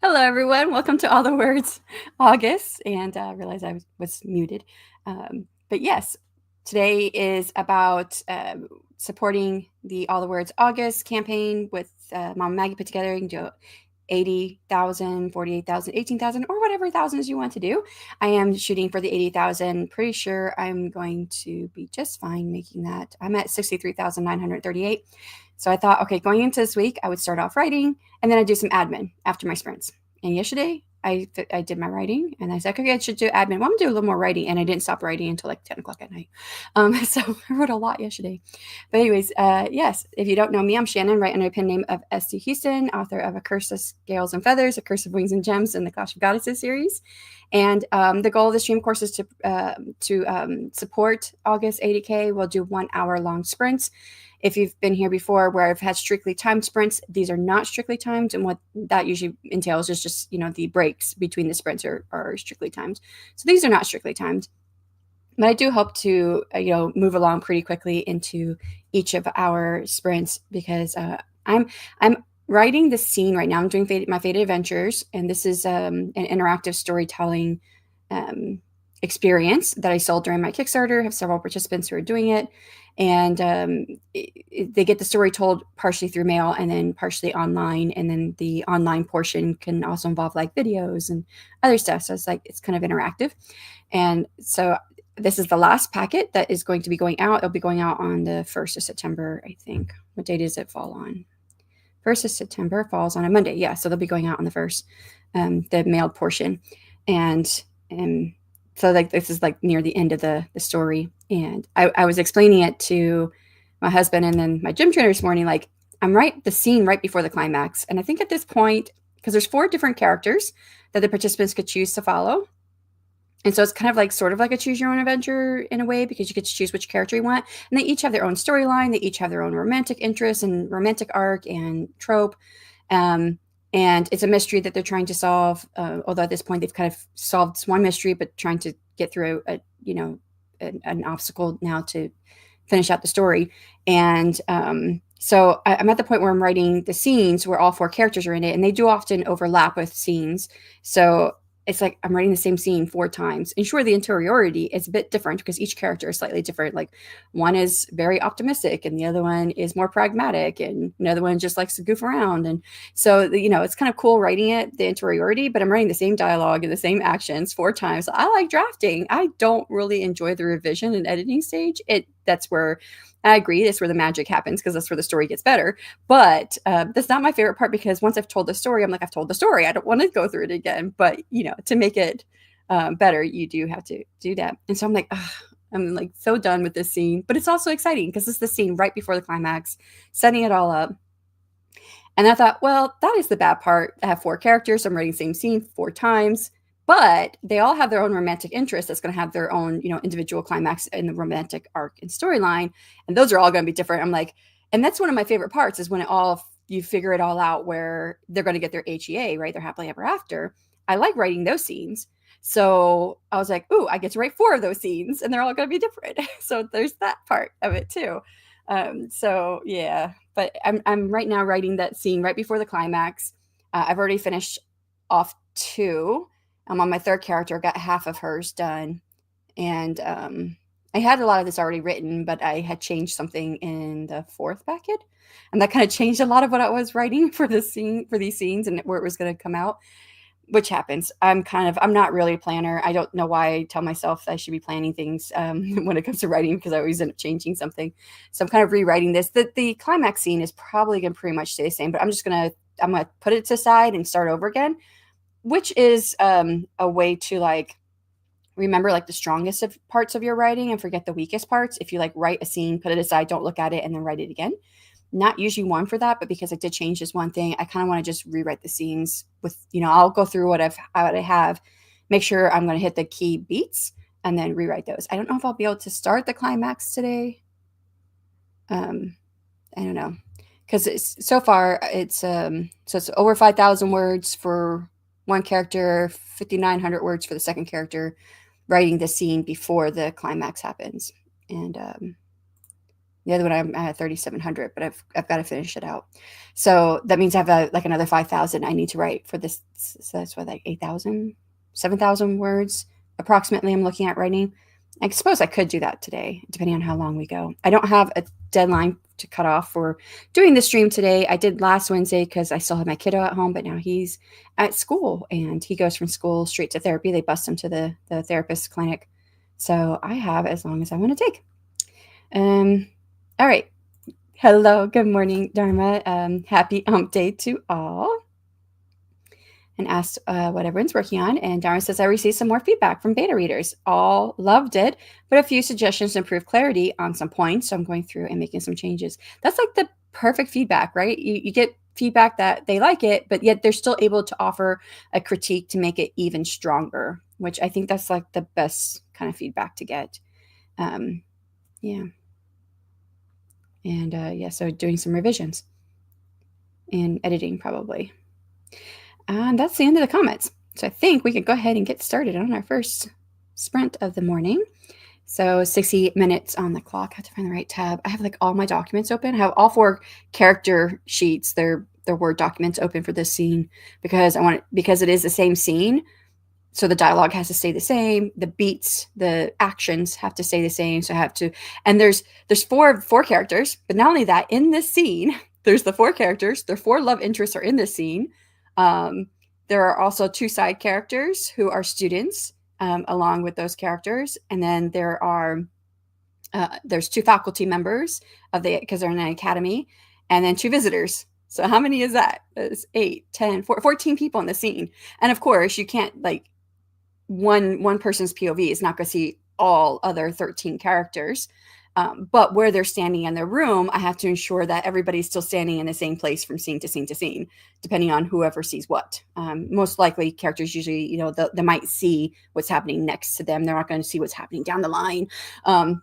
Hello, everyone. Welcome to All the Words August. And I realized I was muted. But yes, today is about supporting the All the Words August campaign with Mama Maggie put together. You can do 80,000, 48,000, 18,000, or whatever thousands you want to do. I am shooting for the 80,000. Pretty sure I'm going to be just fine making that. I'm at 63,938. So I thought, okay, going into this week, I would start off writing and then I do some admin after my sprints. And yesterday I did my writing and I said, okay, I should do admin. Well, I'm gonna do a little more writing. And I didn't stop writing until like 10 o'clock at night. So I wrote a lot yesterday. But anyways, yes, if you don't know me, I'm Shannon, right under the pen name of S.T. Huston, author of A Curse of Scales and Feathers, A Curse of Wings and Gems, and the Clash of Goddesses series. And the goal of the stream course is to support August80K. We'll do 1 hour long sprints. If you've been here before where I've had strictly timed sprints, these are not strictly timed. And what that usually entails is just, the breaks between the sprints are strictly timed. So these are not strictly timed. But I do hope to, move along pretty quickly into each of our sprints because I'm writing the scene right now. I'm doing my Fated Adventures, and this is an interactive storytelling experience that I sold during my Kickstarter. I have several participants who are doing it, and they get the story told partially through mail and then partially online, and then the online portion can also involve like videos and other stuff. So it's kind of interactive, and so this is the last packet that is going to be going out. It'll be going out on the 1st of September, I think. What date does it fall on? 1st of September falls on a Monday. Yeah, so they'll be going out on the 1st, the mailed portion. And so this is like near the end of the story. And I was explaining it to my husband and then my gym trainer this morning, like I'm the scene right before the climax. And I think at this point, because there's 4 different characters that the participants could choose to follow. And so it's kind of sort of like a choose your own adventure in a way, because you get to choose which character you want. And they each have their own storyline. They each have their own romantic interests and romantic arc and trope. And it's a mystery that they're trying to solve. Although at this point they've kind of solved one mystery, but trying to get through an obstacle now to finish out the story. And so I'm at the point where I'm writing the scenes where all 4 characters are in it, and they do often overlap with scenes. So it's like I'm writing the same scene 4 times. And sure, the interiority is a bit different because each character is slightly different. Like one is very optimistic and the other one is more pragmatic and another one just likes to goof around. And so, it's kind of cool writing it, the interiority, but I'm writing the same dialogue and the same actions 4 times. I like drafting. I don't really enjoy the revision and editing stage. That's where I agree. That's where the magic happens because that's where the story gets better. But that's not my favorite part because once I've told the story, I'm like, I've told the story. I don't want to go through it again. But, to make it better, you do have to do that. And so I'm like, ugh, I'm like so done with this scene. But it's also exciting because it's the scene right before the climax, setting it all up. And I thought, well, that is the bad part. I have 4 characters. I'm writing the same scene 4 times. But they all have their own romantic interest that's going to have their own, individual climax in the romantic arc and storyline. And those are all going to be different. I'm like, and that's one of my favorite parts is when you figure it all out where they're going to get their HEA, right? They're happily ever after. I like writing those scenes. So I was like, ooh, I get to write 4 of those scenes and they're all going to be different. So there's that part of it too. So yeah, but I'm right now writing that scene right before the climax. I've already finished off 2. I'm on my 3rd character, got half of hers done. And I had a lot of this already written, but I had changed something in the 4th packet. And that kind of changed a lot of what I was writing for these scenes and where it was going to come out, which happens. I'm not really a planner. I don't know why I tell myself I should be planning things when it comes to writing because I always end up changing something. So I'm kind of rewriting this. The climax scene is probably going to pretty much stay the same, but I'm going to put it to the side and start over again, which is a way to remember the strongest of parts of your writing and forget the weakest parts. If you write a scene, put it aside, don't look at it, and then write it again. Not usually one for that, but because I did change this one thing, I kind of want to just rewrite the scenes with, I'll go through what I have, make sure I'm going to hit the key beats and then rewrite those. I don't know if I'll be able to start the climax today. I don't know. Because so far it's over 5,000 words for one character, 5,900 words for the second character, writing the scene before the climax happens. And The other one I'm at 3,700, but I've got to finish it out. So that means I have like another 5,000 I need to write for this. So that's what, like 8,000, 7,000 words approximately I'm looking at writing. I suppose I could do that today, depending on how long we go. I don't have a deadline to cut off for doing the stream today. I did last Wednesday because I still have my kiddo at home, but now he's at school and he goes from school straight to therapy. They bust him to the therapist's clinic. So I have as long as I want to take. All right. Hello. Good morning, Dharma. Happy hump day to all. And asked what everyone's working on. And Dharma says, I received some more feedback from beta readers. All loved it, but a few suggestions to improve clarity on some points. So I'm going through and making some changes. That's like the perfect feedback, right? You get feedback that they like it, but yet they're still able to offer a critique to make it even stronger, which I think that's like the best kind of feedback to get. Yeah. And yeah, so doing some revisions and editing probably. And that's the end of the comments. So I think we could go ahead and get started on our first sprint of the morning. So 60 minutes on the clock. I have to find the right tab. I have like all my documents open. I have all 4 character sheets. They're Word documents open for this scene because because it is the same scene. So the dialogue has to stay the same. The beats, the actions have to stay the same. So I have to, and there's four characters, but not only that, in this scene, there's the 4 characters. Their 4 love interests are in this scene. There are also 2 side characters who are students, along with those characters. And then there's 2 faculty members because they're in an academy, and then 2 visitors. So how many is that? It's 8, 10, 14 people in the scene. And of course you can't like, one person's POV is not going to see all other 13 characters. But where they're standing in their room, I have to ensure that everybody's still standing in the same place from scene to scene to scene, depending on whoever sees what. Most likely characters usually, they might see what's happening next to them. They're not going to see what's happening down the line,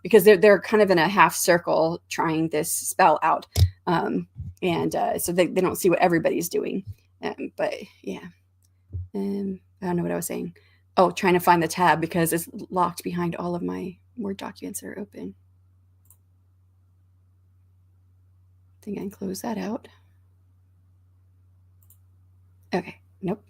because they're kind of in a half circle trying this spell out. So they don't see what everybody's doing. But yeah, I don't know what I was saying. Oh, trying to find the tab because it's locked behind all of my Word documents that are open. I think I can close that out. Okay, nope.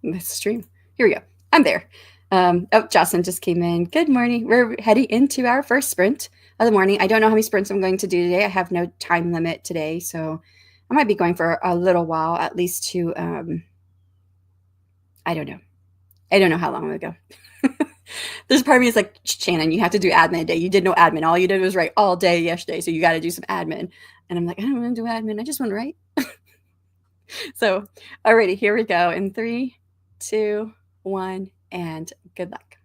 This stream. Here we go. I'm there. Jocelyn just came in. Good morning. We're heading into our first sprint of the morning. I don't know how many sprints I'm going to do today. I have no time limit today, so I might be going for a little while, at least to, I don't know. I don't know how long I'm going to go. There's a part of me is like, Shannon, you have to do admin today. You did no admin. All you did was write all day yesterday, so you got to do some admin. And I'm like, I don't want to do admin. I just want to write. So, alrighty, here we go. In 3, 2, 1, and good luck.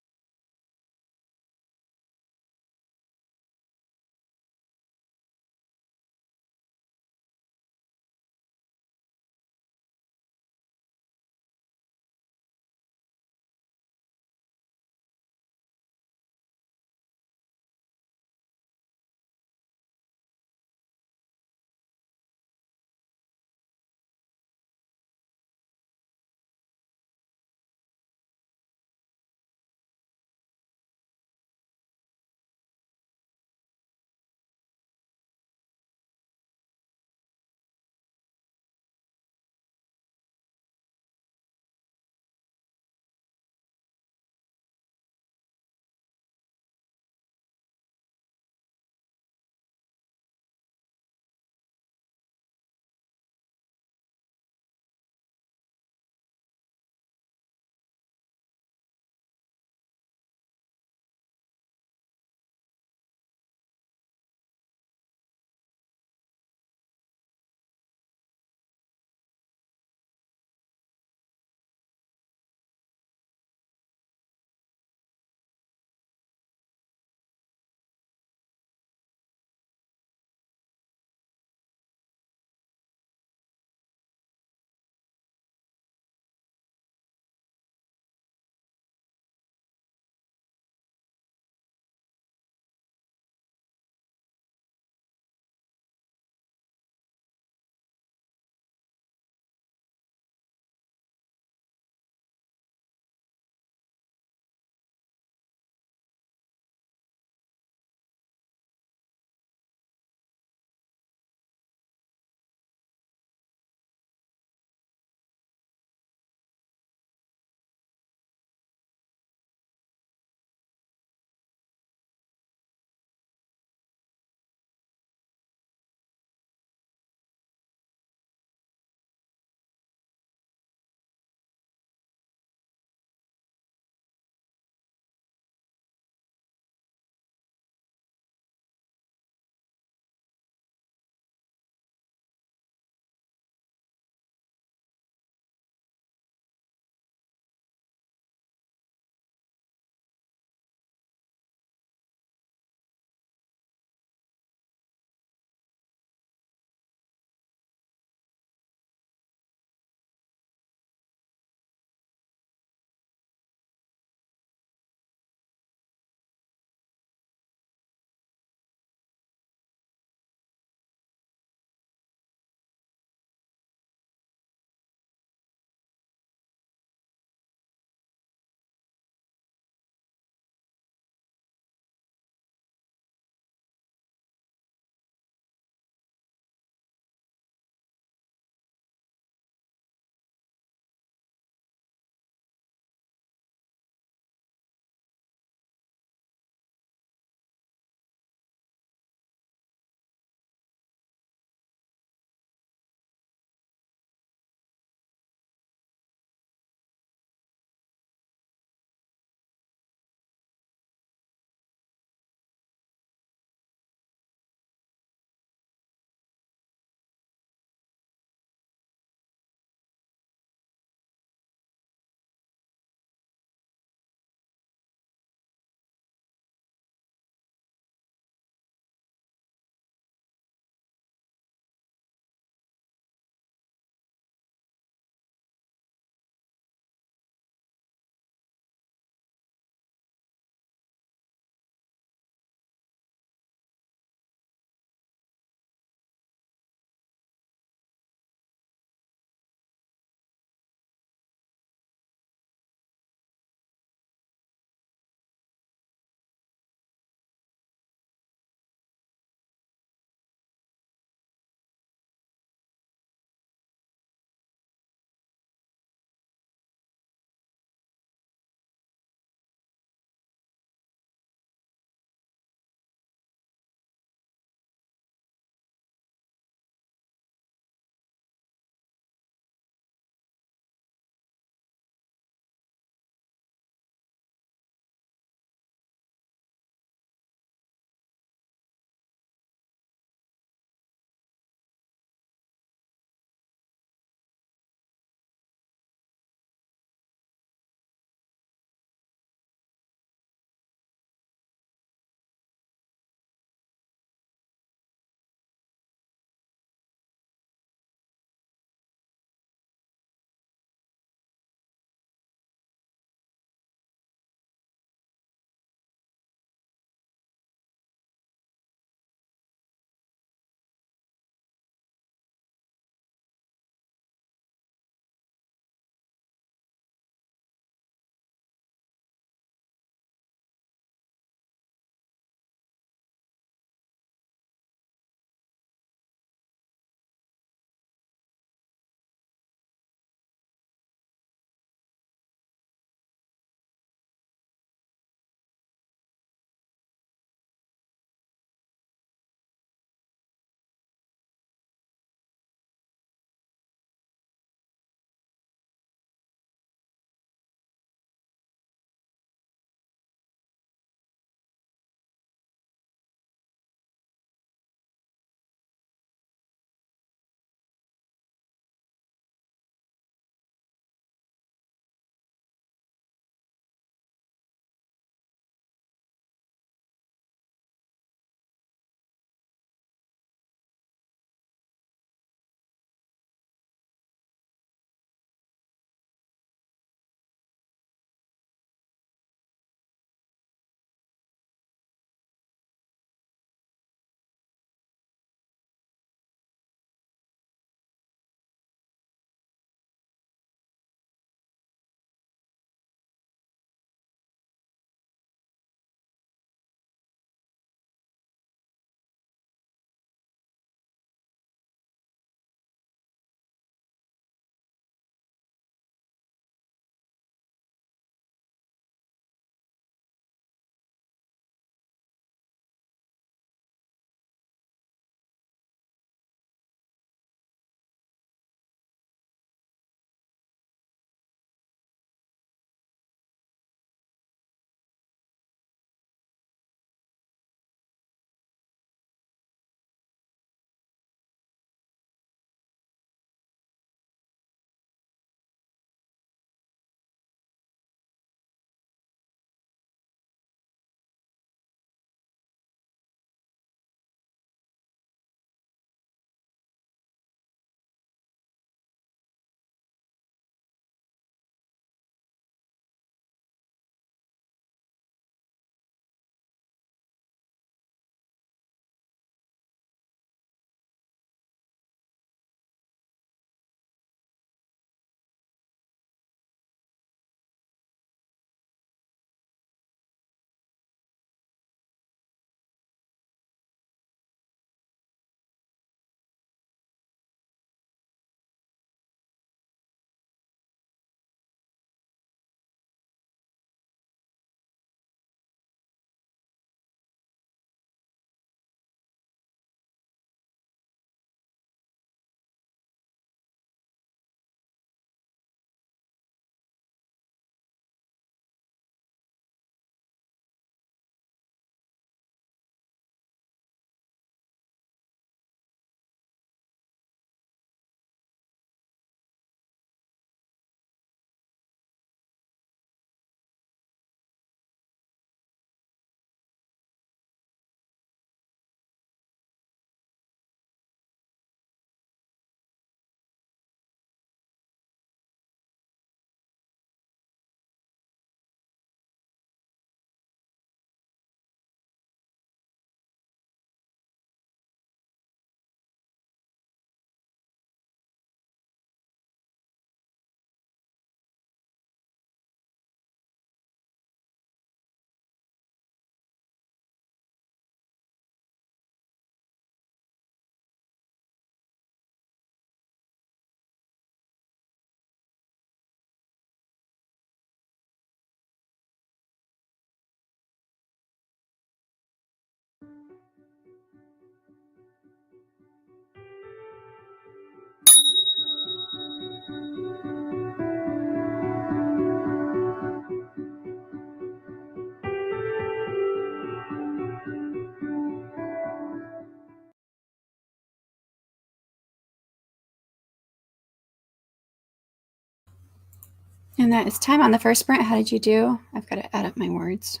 And that is time on the first sprint. How did you do? I've got to add up my words.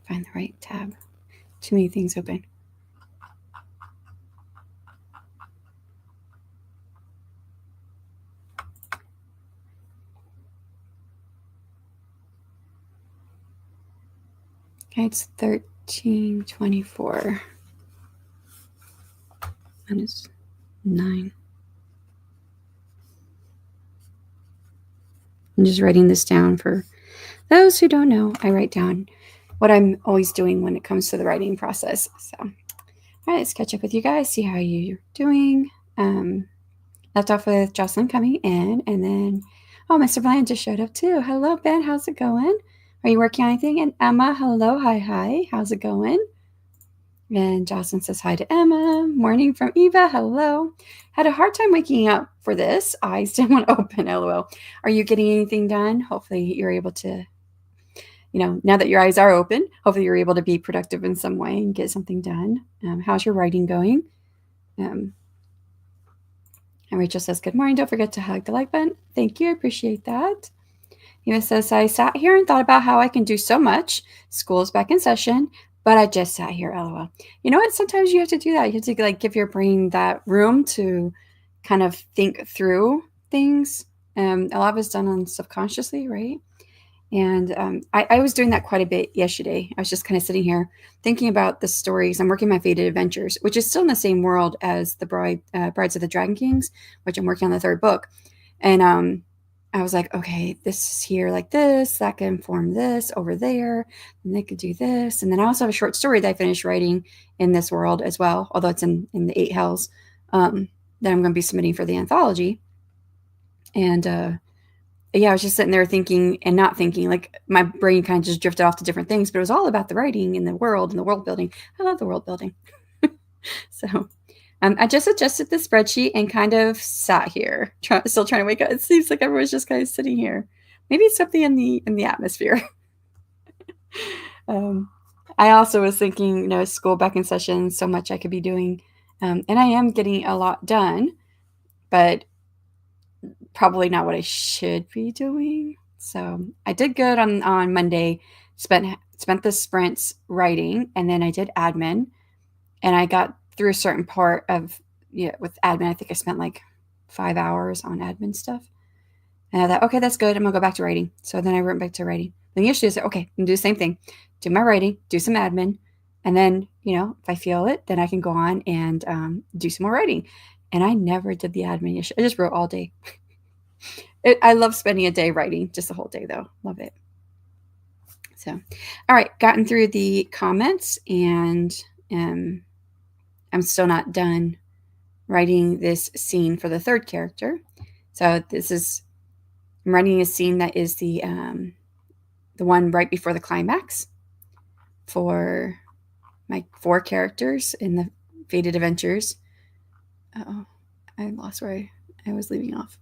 Find the right tab. Too many things open. Okay, it's 1324. Minus 9. I'm just writing this down for those who don't know. I write down what I'm always doing when it comes to the writing process. So, all right, let's catch up with you guys, see how you're doing. Left off with Jocelyn coming in, and then, oh, Mr. Bland just showed up too. Hello, Ben. How's it going? Are you working on anything? And Emma, hello. Hi. How's it going? And Jocelyn says hi to Emma. Morning from Eva. Hello. Had a hard time waking up for this. Eyes didn't want to open. LOL. Are you getting anything done? Hopefully you're able to, now that your eyes are open, hopefully you're able to be productive in some way and get something done. How's your writing going? And Rachel says, good morning. Don't forget to hug the like button. Thank you. I appreciate that. Eva says, I sat here and thought about how I can do so much. School's back in session, but I just sat here, LOL. You know what? Sometimes you have to do that. You have to give your brain that room to kind of think through things. A lot of it's done subconsciously, right? And I was doing that quite a bit yesterday. I was just kind of sitting here thinking about the stories. I'm working my Fated Adventures, which is still in the same world as the Brides of the Dragon Kings, which I'm working on the third book. And I was like, okay, this is here like this, that can form this over there, and they could do this. And then I also have a short story that I finished writing in this world as well, although it's in the 8 Hells, that I'm going to be submitting for the anthology. And yeah, I was just sitting there thinking and not thinking, like my brain kind of just drifted off to different things, but it was all about the writing and the world building. I love the world building. So I just adjusted the spreadsheet and kind of sat here, still trying to wake up. It seems like everyone's just kind of sitting here. Maybe it's something in the atmosphere. I also was thinking, school back in session, so much I could be doing, and I am getting a lot done, but probably not what I should be doing. So I did good on Monday. Spent the sprints writing, and then I did admin, and I got through a certain part of with admin. I think I spent like 5 hours on admin stuff, and I thought, okay, that's good. I'm gonna go back to writing. So then I went back to writing. Then yesterday I said, okay, I'm gonna do the same thing, do my writing, do some admin, and then if I feel it, then I can go on and do some more writing. And I never did the admin yesterday. I just wrote all day. I love spending a day writing, just the whole day though. Love it. So, all right, gotten through the comments, and I'm still not done writing this scene for the third character. So I'm writing a scene that is the one right before the climax for my 4 characters in the Fated Adventures. Oh, I lost where I was leaving off.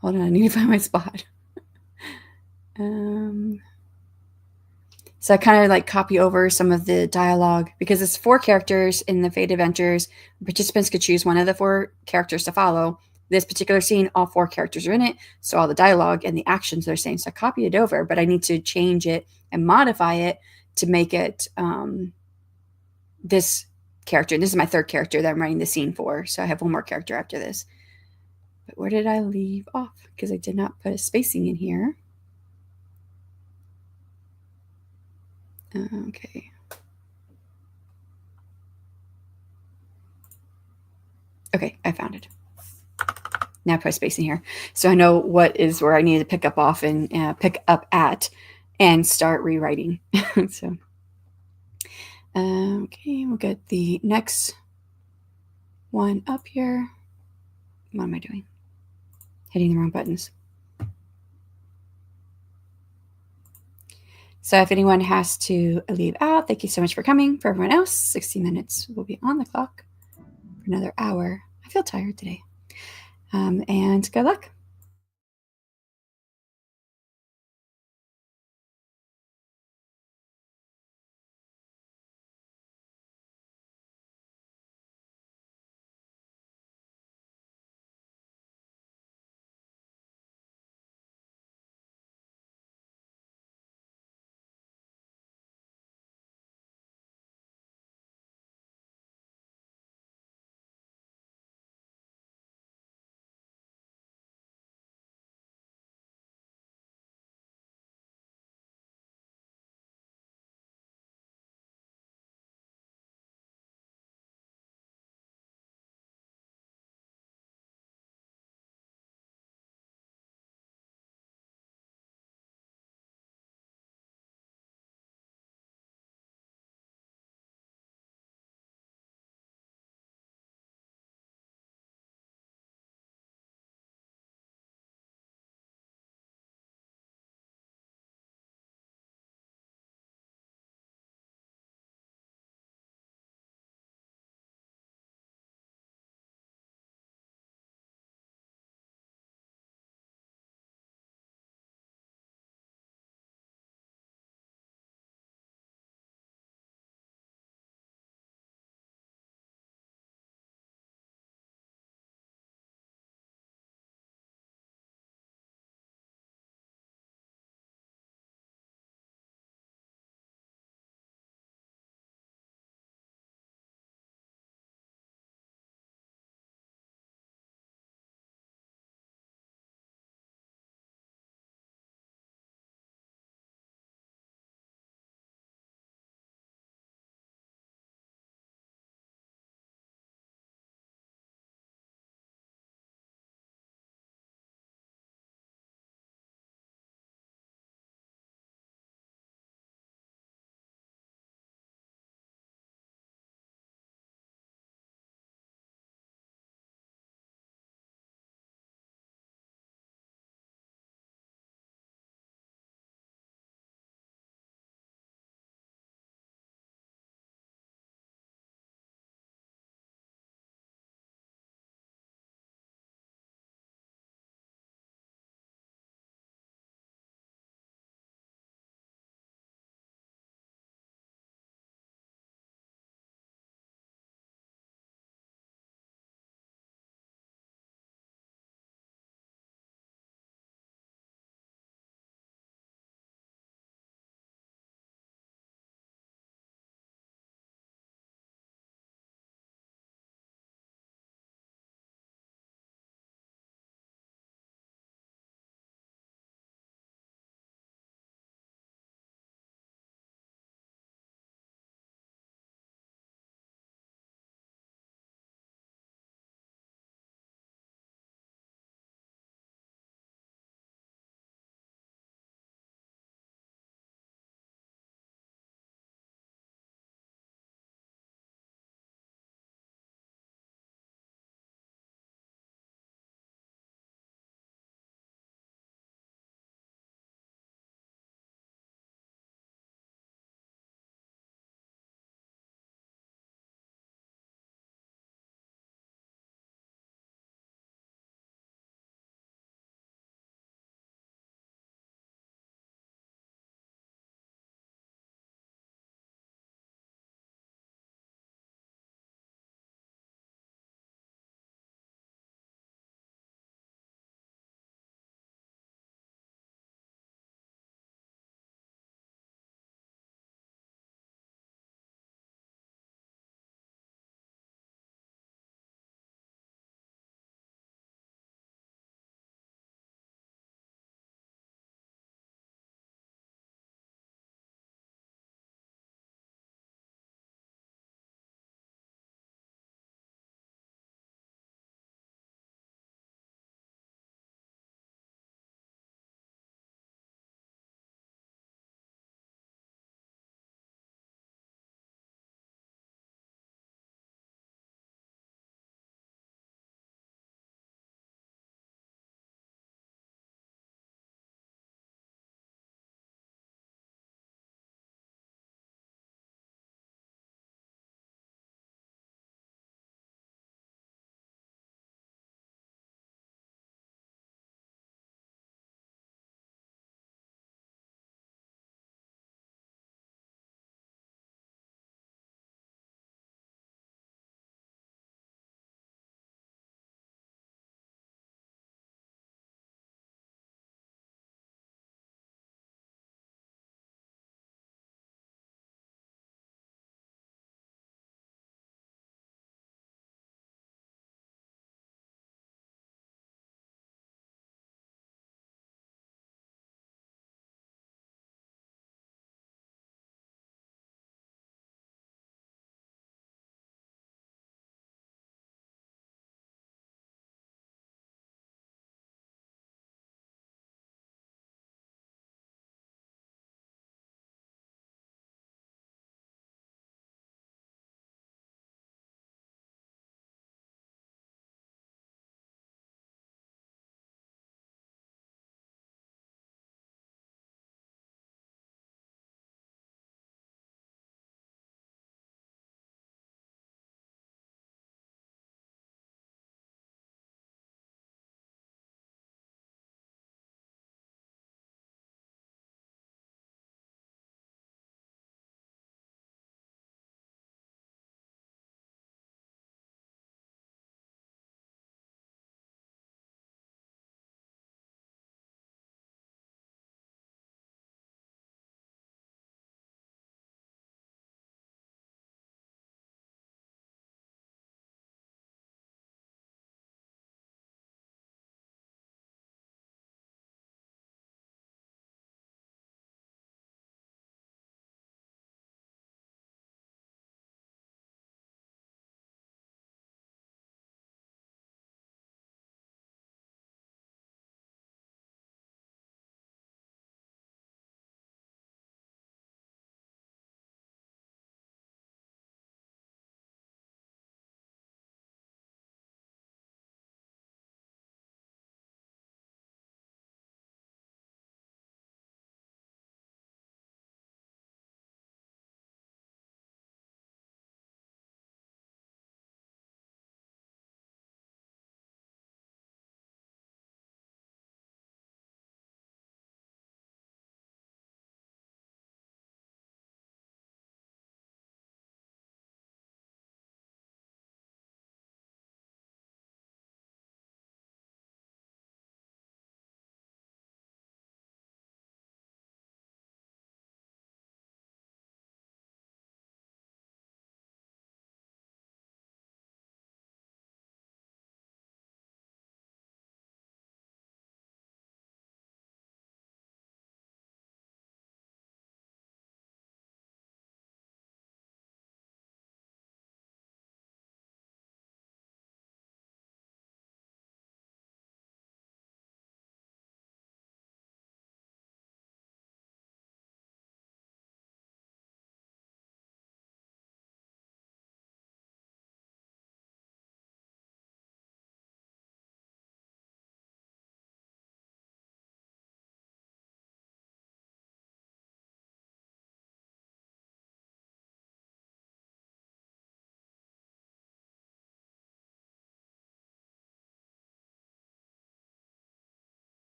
Hold on, I need to find my spot. So I kind of like copy over some of the dialogue because it's 4 characters in the Fated Adventures. Participants could choose one of the 4 characters to follow. This particular scene, all 4 characters are in it, so all the dialogue and the actions they're saying. So I copy it over, but I need to change it and modify it to make it this character. This is my 3rd character that I'm writing the scene for, so I have 1 more character after this. But where did I leave off? Because I did not put a spacing in here. Okay. Okay, I found it. Now I put spacing here, so I know what is where I need to pick up off and pick up at, and start rewriting. So, okay, we'll get the next one up here. What am I doing? Hitting the wrong buttons. So if anyone has to leave out, thank you so much for coming. For everyone else, 60 minutes will be on the clock for another hour. I feel tired today. And good luck.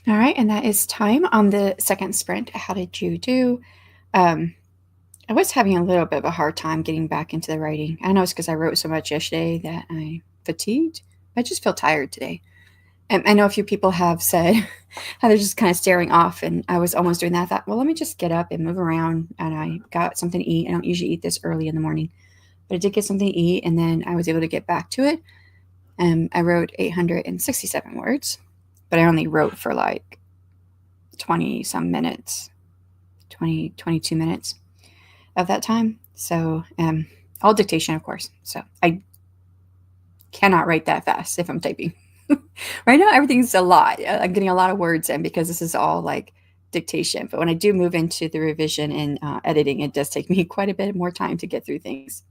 All right, and that is time on the second sprint. How did you do? I was having a little bit of a hard time getting back into the writing. I know it's because I wrote so much yesterday that I fatigued. I just feel tired today. And I know a few people have said how they're just kind of staring off, and I was almost doing that. I thought, well, let me just get up and move around, and I got something to eat. I don't usually eat this early in the morning, but I did get something to eat, and then I was able to get back to it. I wrote 867 words, but I only wrote for like 20 some minutes, 22 minutes of that time. So, all dictation, of course. So I cannot write that fast if I'm typing. Right now, everything's a lot. I'm getting a lot of words in because this is all like dictation. But when I do move into the revision and editing, it does take me quite a bit more time to get through things.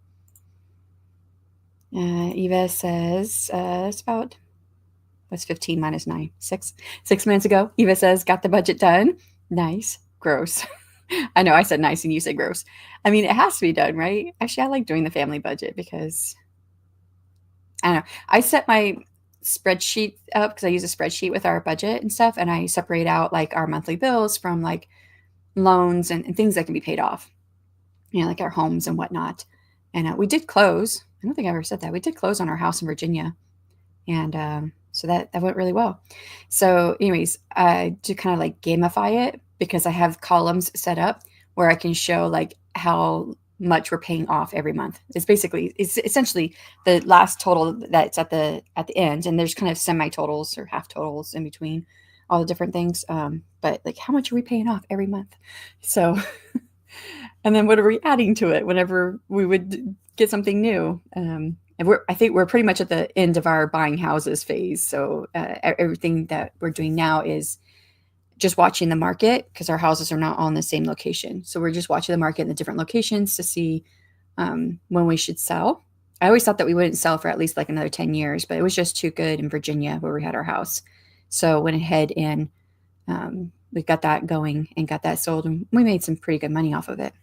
Eva says it's about what's 15 minus 9? 6 minutes ago. Eva says, got the budget done. Nice. Gross. I know I said nice and you said gross. I mean, it has to be done, right? Actually, I like doing the family budget because I don't know. I set my spreadsheet up because I use a spreadsheet with our budget and stuff, and I separate out like our monthly bills from like loans and things that can be paid off, like our homes and whatnot. And we did close. I don't think I ever said that. We did close on our house in Virginia, and so that went really well. So, anyways, I to kind of like gamify it because I have columns set up where I can show like how much we're paying off every month. It's essentially the last total that's at the end, and there's kind of semi totals or half totals in between all the different things. But like, how much are we paying off every month? So, and then what are we adding to it whenever we would get something new? And I think we're pretty much at the end of our buying houses phase. So everything that we're doing now is just watching the market because our houses are not all in the same location. So we're just watching the market in the different locations to see when we should sell. I always thought that we wouldn't sell for at least like another 10 years, but it was just too good in Virginia where we had our house. So went ahead and we got that going and got that sold, and we made some pretty good money off of it.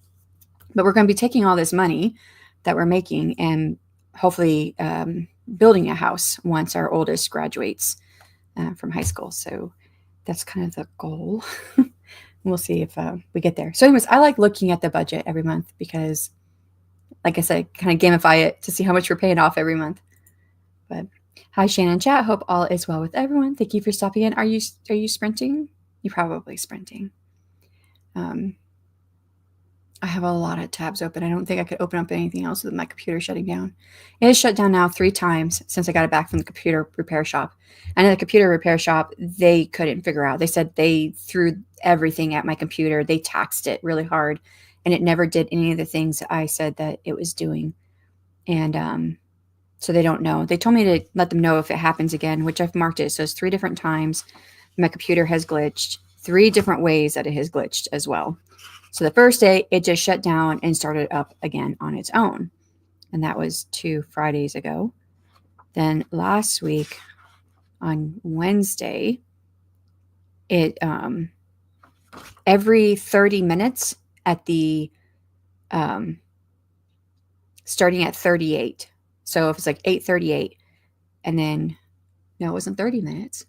But we're going to be taking all this money that we're making and hopefully building a house once our oldest graduates from high school. So that's kind of the goal. We'll see if we get there. So anyways, I like looking at the budget every month because, like I said, kind of gamify it to see how much we're paying off every month. But hi, Shannon chat. Hope all is well with everyone. Thank you for stopping in. Are you sprinting? You're probably sprinting. I have a lot of tabs open. I don't think I could open up anything else with my computer shutting down. It has shut down now 3 times since I got it back from the computer repair shop. And in the computer repair shop, they couldn't figure out. They said they threw everything at my computer. They taxed it really hard, and it never did any of the things I said that it was doing. And so they don't know. They told me to let them know if it happens again, which I've marked it. So it's 3 different times my computer has glitched, 3 different ways that it has glitched as well. So the first day, it just shut down and started up again on its own. And that was 2 Fridays ago. Then last week on Wednesday, it every 30 minutes at the starting at 38. So if it's like 8:38, and then no, it wasn't 30 minutes.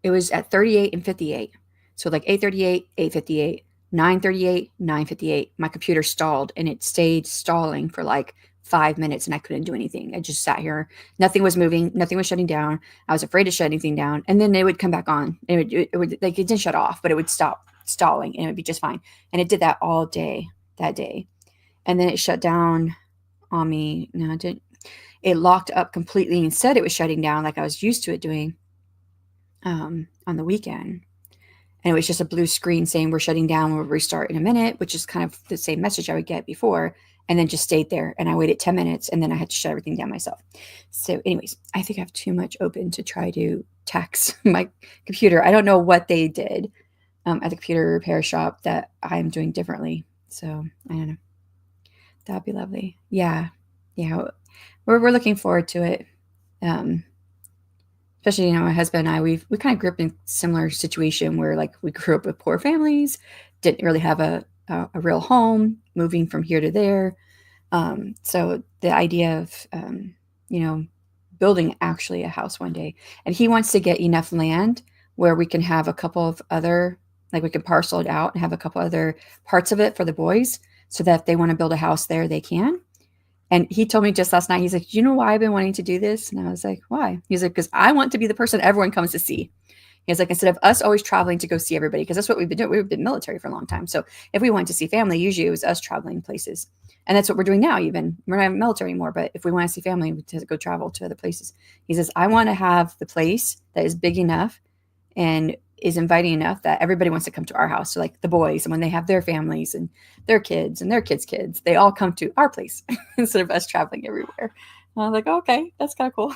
It was at 38 and 58. So like 8:38, 8:58. 9:38, 9:58. My computer stalled, and it stayed stalling for like 5 minutes, and I couldn't do anything. I just sat here. Nothing was moving. Nothing was shutting down. I was afraid to shut anything down, and then it would come back on. It would like it didn't shut off, but it would stop stalling, and it would be just fine. And it did that all day that day, and then it shut down on me. No, it didn't. It locked up completely and said it was shutting down like I was used to it doing on the weekend. And it was just a blue screen saying we're shutting down, we'll restart in a minute, which is kind of the same message I would get before, and then just stayed there. And I waited 10 minutes, and then I had to shut everything down myself. So anyways, I think I have too much open to try to tax my computer. I don't know what they did at the computer repair shop that I'm doing differently. So I don't know. That'd be lovely. Yeah. We're looking forward to it. Especially, my husband and I, we kind of grew up in a similar situation where like we grew up with poor families, didn't really have a real home, moving from here to there. So the idea of, building actually a house one day, and he wants to get enough land where we can have a couple of other, like we can parcel it out and have a couple other parts of it for the boys so that if they want to build a house there, they can. And he told me just last night, he's like, you know why I've been wanting to do this? And I was like, why? He's like, because I want to be the person everyone comes to see. He's like, instead of us always traveling to go see everybody, because that's what we've been doing. We've been military for a long time. So if we wanted to see family, usually it was us traveling places. And that's what we're doing now, even. We're not military anymore, but if we want to see family, we have to go travel to other places. He says, I want to have the place that is big enough and is inviting enough that everybody wants to come to our house. So like the boys, and when they have their families and their kids and their kids' kids, they all come to our place instead of us traveling everywhere. And I was like, oh, okay, that's kind of cool.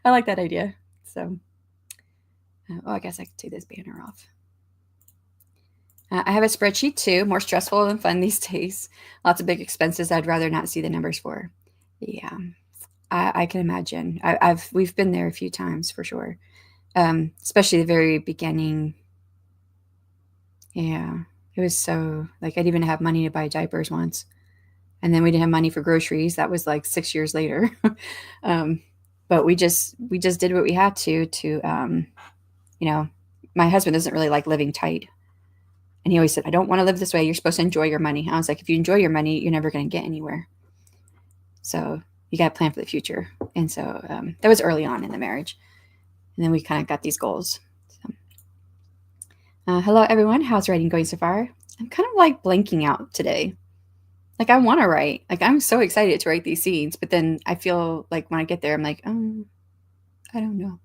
I like that idea. So, I guess I could take this banner off. I have a spreadsheet too, more stressful than fun these days. Lots of big expenses I'd rather not see the numbers for. Yeah, I can imagine. We've been there a few times for sure. Especially the very beginning. Yeah, it was so, like, I didn't even have money to buy diapers once. And then we didn't have money for groceries. That was like 6 years later. But we just did what we had to, my husband doesn't really like living tight. And he always said, I don't want to live this way. You're supposed to enjoy your money. I was like, if you enjoy your money, you're never going to get anywhere. So you got to plan for the future. And so that was early on in the marriage. And then we kind of got these goals. So, hello, everyone. How's writing going so far? I'm kind of like blanking out today. Like I want to write. Like I'm so excited to write these scenes. But then I feel like when I get there, I'm like, I don't know.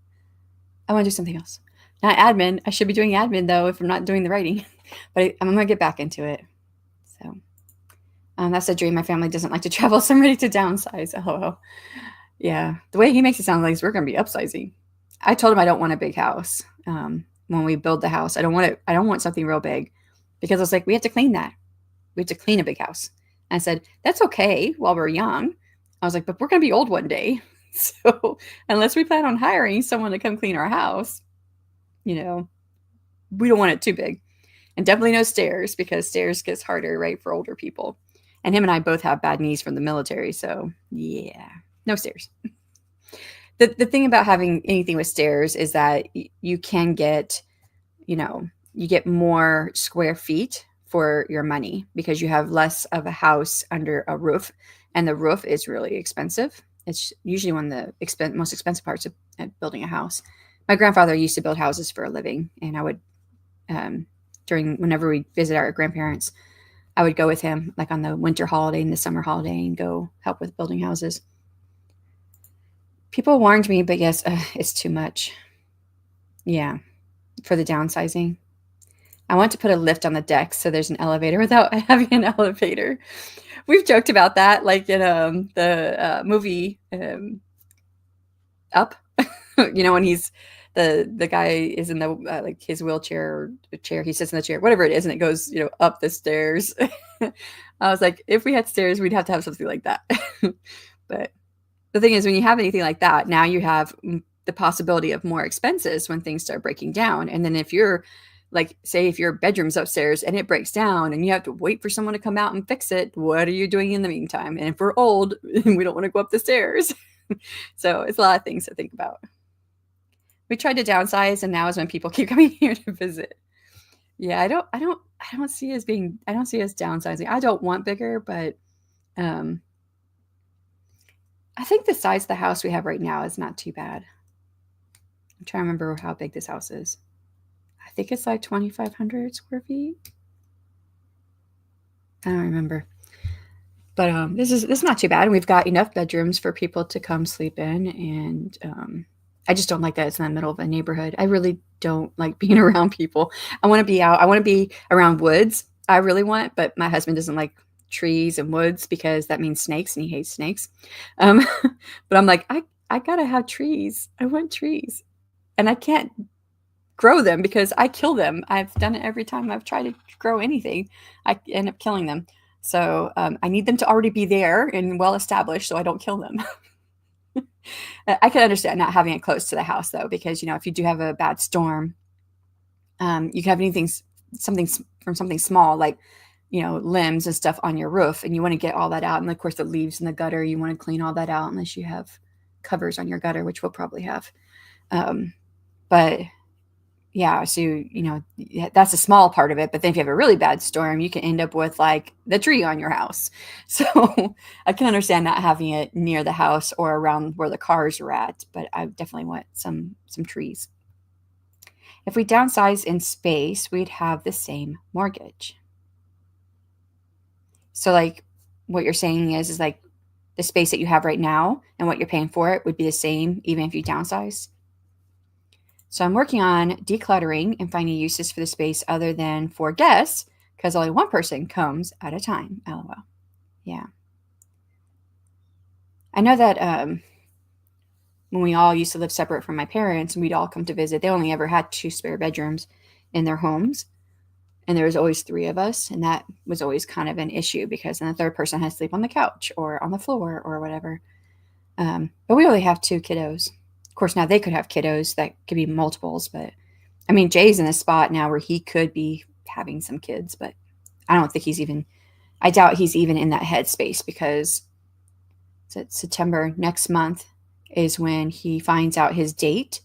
I want to do something else. Not admin. I should be doing admin, though, if I'm not doing the writing. But I'm going to get back into it. So that's a dream. My family doesn't like to travel, so I'm ready to downsize. Oh, yeah. The way he makes it sound like we're going to be upsizing. I told him I don't want a big house. When we build the house, I don't want something real big, because I was like, we have to clean that. We have to clean a big house. And I said, that's okay while we're young. I was like, but we're going to be old one day. So unless we plan on hiring someone to come clean our house, we don't want it too big. And definitely no stairs, because stairs gets harder, right, for older people. And him and I both have bad knees from the military. So yeah, no stairs. The thing about having anything with stairs is that you can get, you get more square feet for your money, because you have less of a house under a roof. And the roof is really expensive. It's usually one of the most expensive parts of building a house. My grandfather used to build houses for a living, and I would, whenever we visit our grandparents, I would go with him, like on the winter holiday and the summer holiday, and go help with building houses. People warned me, but yes, it's too much. Yeah, for the downsizing. I want to put a lift on the deck so there's an elevator without having an elevator. We've joked about that, like in the movie Up. When he's the guy is in the like his wheelchair or chair, he sits in the chair, whatever it is, and it goes up the stairs. I was like, if we had stairs, we'd have to have something like that. But the thing is, when you have anything like that, now you have the possibility of more expenses when things start breaking down. And then if you're like, say if your bedroom's upstairs and it breaks down and you have to wait for someone to come out and fix it, what are you doing in the meantime? And if we're old, we don't want to go up the stairs. So it's a lot of things to think about. We tried to downsize, and now is when people keep coming here to visit. Yeah, I don't see us downsizing. I don't want bigger, but I think the size of the house we have right now is not too bad. I'm trying to remember how big this house is. I think it's like 2,500 square feet. I don't remember. But this is not too bad. And we've got enough bedrooms for people to come sleep in. And I just don't like that it's in the middle of a neighborhood. I really don't like being around people. I want to be out. I want to be around woods. I really want, but my husband doesn't like trees and woods because that means snakes, and he hates snakes. But I'm like, I gotta have trees. I want trees. And I can't grow them because I kill them. I've done it every time I've tried to grow anything. I end up killing them. So I need them to already be there and well established so I don't kill them. I can understand not having it close to the house, though, because, if you do have a bad storm, you can have something small, like, limbs and stuff on your roof, and you want to get all that out. And of course, the leaves in the gutter, you want to clean all that out unless you have covers on your gutter, which we'll probably have. But yeah, so, that's a small part of it, but then if you have a really bad storm, you can end up with, like, the tree on your house. So, I can understand not having it near the house or around where the cars are at, but I definitely want some trees. If we downsize in space, we'd have the same mortgage. So, like, what you're saying is, like, the space that you have right now and what you're paying for it would be the same even if you downsize? So I'm working on decluttering and finding uses for the space other than for guests because only one person comes at a time. LOL. Yeah. I know that when we all used to live separate from my parents and we'd all come to visit, they only ever had 2 spare bedrooms in their homes. And there was always 3 of us. And that was always kind of an issue because then the third person had to sleep on the couch or on the floor or whatever. But we only have 2 kiddos. Of course, now they could have kiddos that could be multiples, but I mean, Jay's in a spot now where he could be having some kids, but I don't think I doubt he's even in that headspace because September next month is when he finds out his date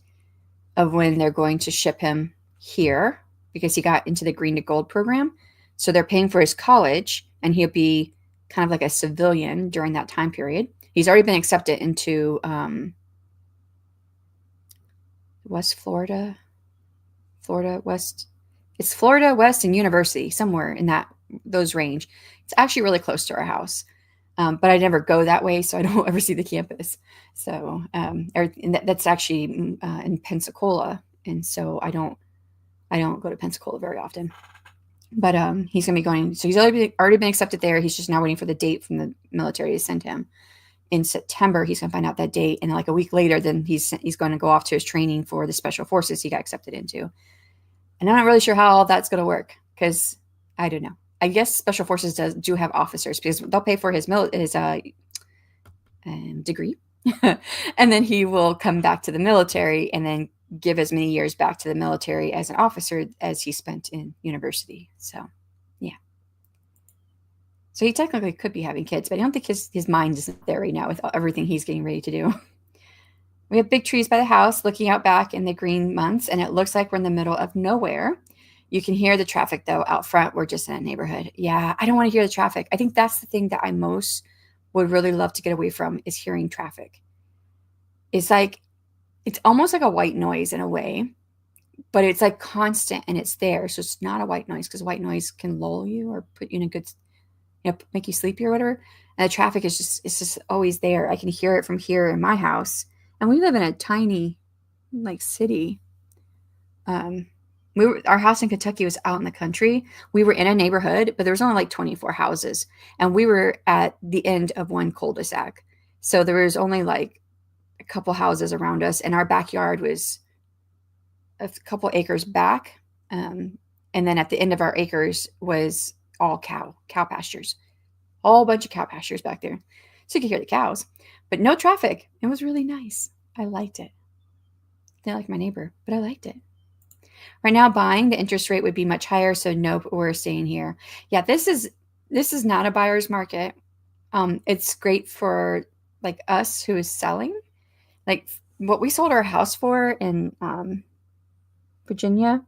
of when they're going to ship him here because he got into the Green to Gold program. So they're paying for his college and he'll be kind of like a civilian during that time period. He's already been accepted into West Florida. It's Florida West and University, somewhere in those range. It's actually really close to our house. But I never go that way, so I don't ever see the campus. So that's actually in Pensacola, and so I don't go to Pensacola very often. But he's going to be going. So he's already been accepted there. He's just now waiting for the date from the military to send him. In September, he's going to find out that date, and like a week later, then he's going to go off to his training for the special forces he got accepted into. And I'm not really sure how all that's going to work because I don't know. I guess special forces do have officers because they'll pay for his degree, and then he will come back to the military and then give as many years back to the military as an officer as he spent in university. So, yeah. So he technically could be having kids, but I don't think his mind isn't there right now with everything he's getting ready to do. We have big trees by the house looking out back in the green months, and it looks like we're in the middle of nowhere. You can hear the traffic, though, out front. We're just in a neighborhood. Yeah, I don't want to hear the traffic. I think that's the thing that I most would really love to get away from is hearing traffic. It's almost like a white noise in a way, but it's like constant and it's there. So it's not a white noise because white noise can lull you or put you in a good, make you sleepy or whatever. And the traffic it's just always there. I can hear it from here in my house. And we live in a tiny, like, city. Our house in Kentucky was out in the country. We were in a neighborhood, but there was only like 24 houses, and we were at the end of one cul-de-sac. So there was only like a couple houses around us, and our backyard was a couple acres back. And then at the end of our acres was all cow pastures, a whole bunch of cow pastures back there. So you could hear the cows, but no traffic. It was really nice. I liked it. Didn't like my neighbor, but I liked it. Right now, buying, the interest rate would be much higher, so nope, we're staying here. Yeah, this is not a buyer's market. It's great for like us who is selling. Like what we sold our house for in Virginia,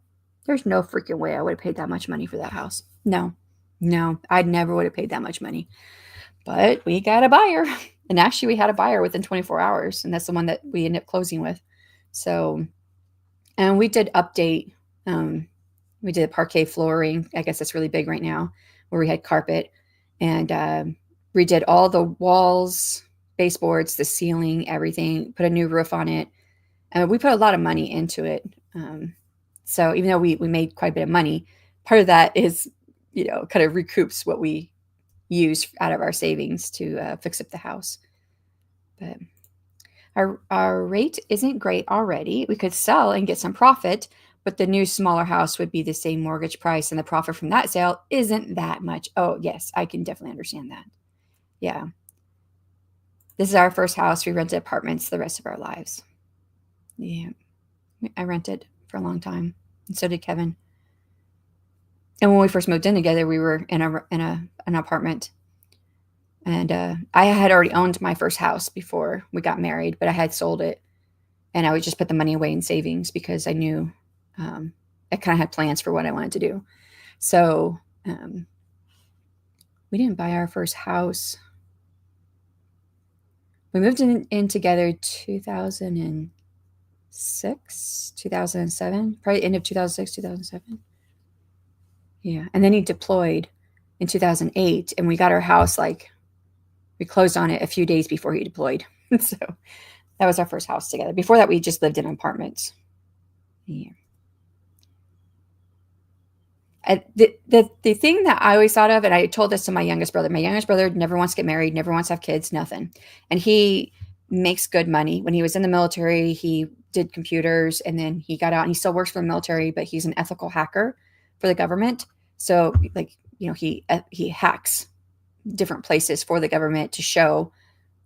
there's no freaking way I would have paid that much money for that house. No, I'd never would have paid that much money. But we got a buyer. And actually, we had a buyer within 24 hours, and that's the one that we ended up closing with. So, and we did update. We did parquet flooring. I guess that's really big right now, where we had carpet, and redid all the walls, baseboards, the ceiling, everything. Put a new roof on it. We put a lot of money into it. So even though we made quite a bit of money, part of that is, kind of recoups what we used out of our savings to fix up the house. But our rate isn't great already. We could sell and get some profit, but the new smaller house would be the same mortgage price, and the profit from that sale isn't that much. Oh, yes, I can definitely understand that. Yeah. This is our first house. We rented apartments the rest of our lives. Yeah. I rented for a long time, and so did Kevin. And when we first moved in together, we were in an apartment. And I had already owned my first house before we got married, but I had sold it. And I would just put the money away in savings because I knew I kind of had plans for what I wanted to do. So we didn't buy our first house. We moved in together 2006, 2007, probably end of 2006, 2007. Yeah. And then he deployed in 2008, and we got our house we closed on it a few days before he deployed. So that was our first house together. Before that, we just lived in apartments. Yeah. The thing that I always thought of, and I told this to my youngest brother never wants to get married, never wants to have kids, nothing. And he makes good money. When he was in the military, he did computers, and then he got out and he still works for the military, but he's an ethical hacker for the government. So he hacks different places for the government to show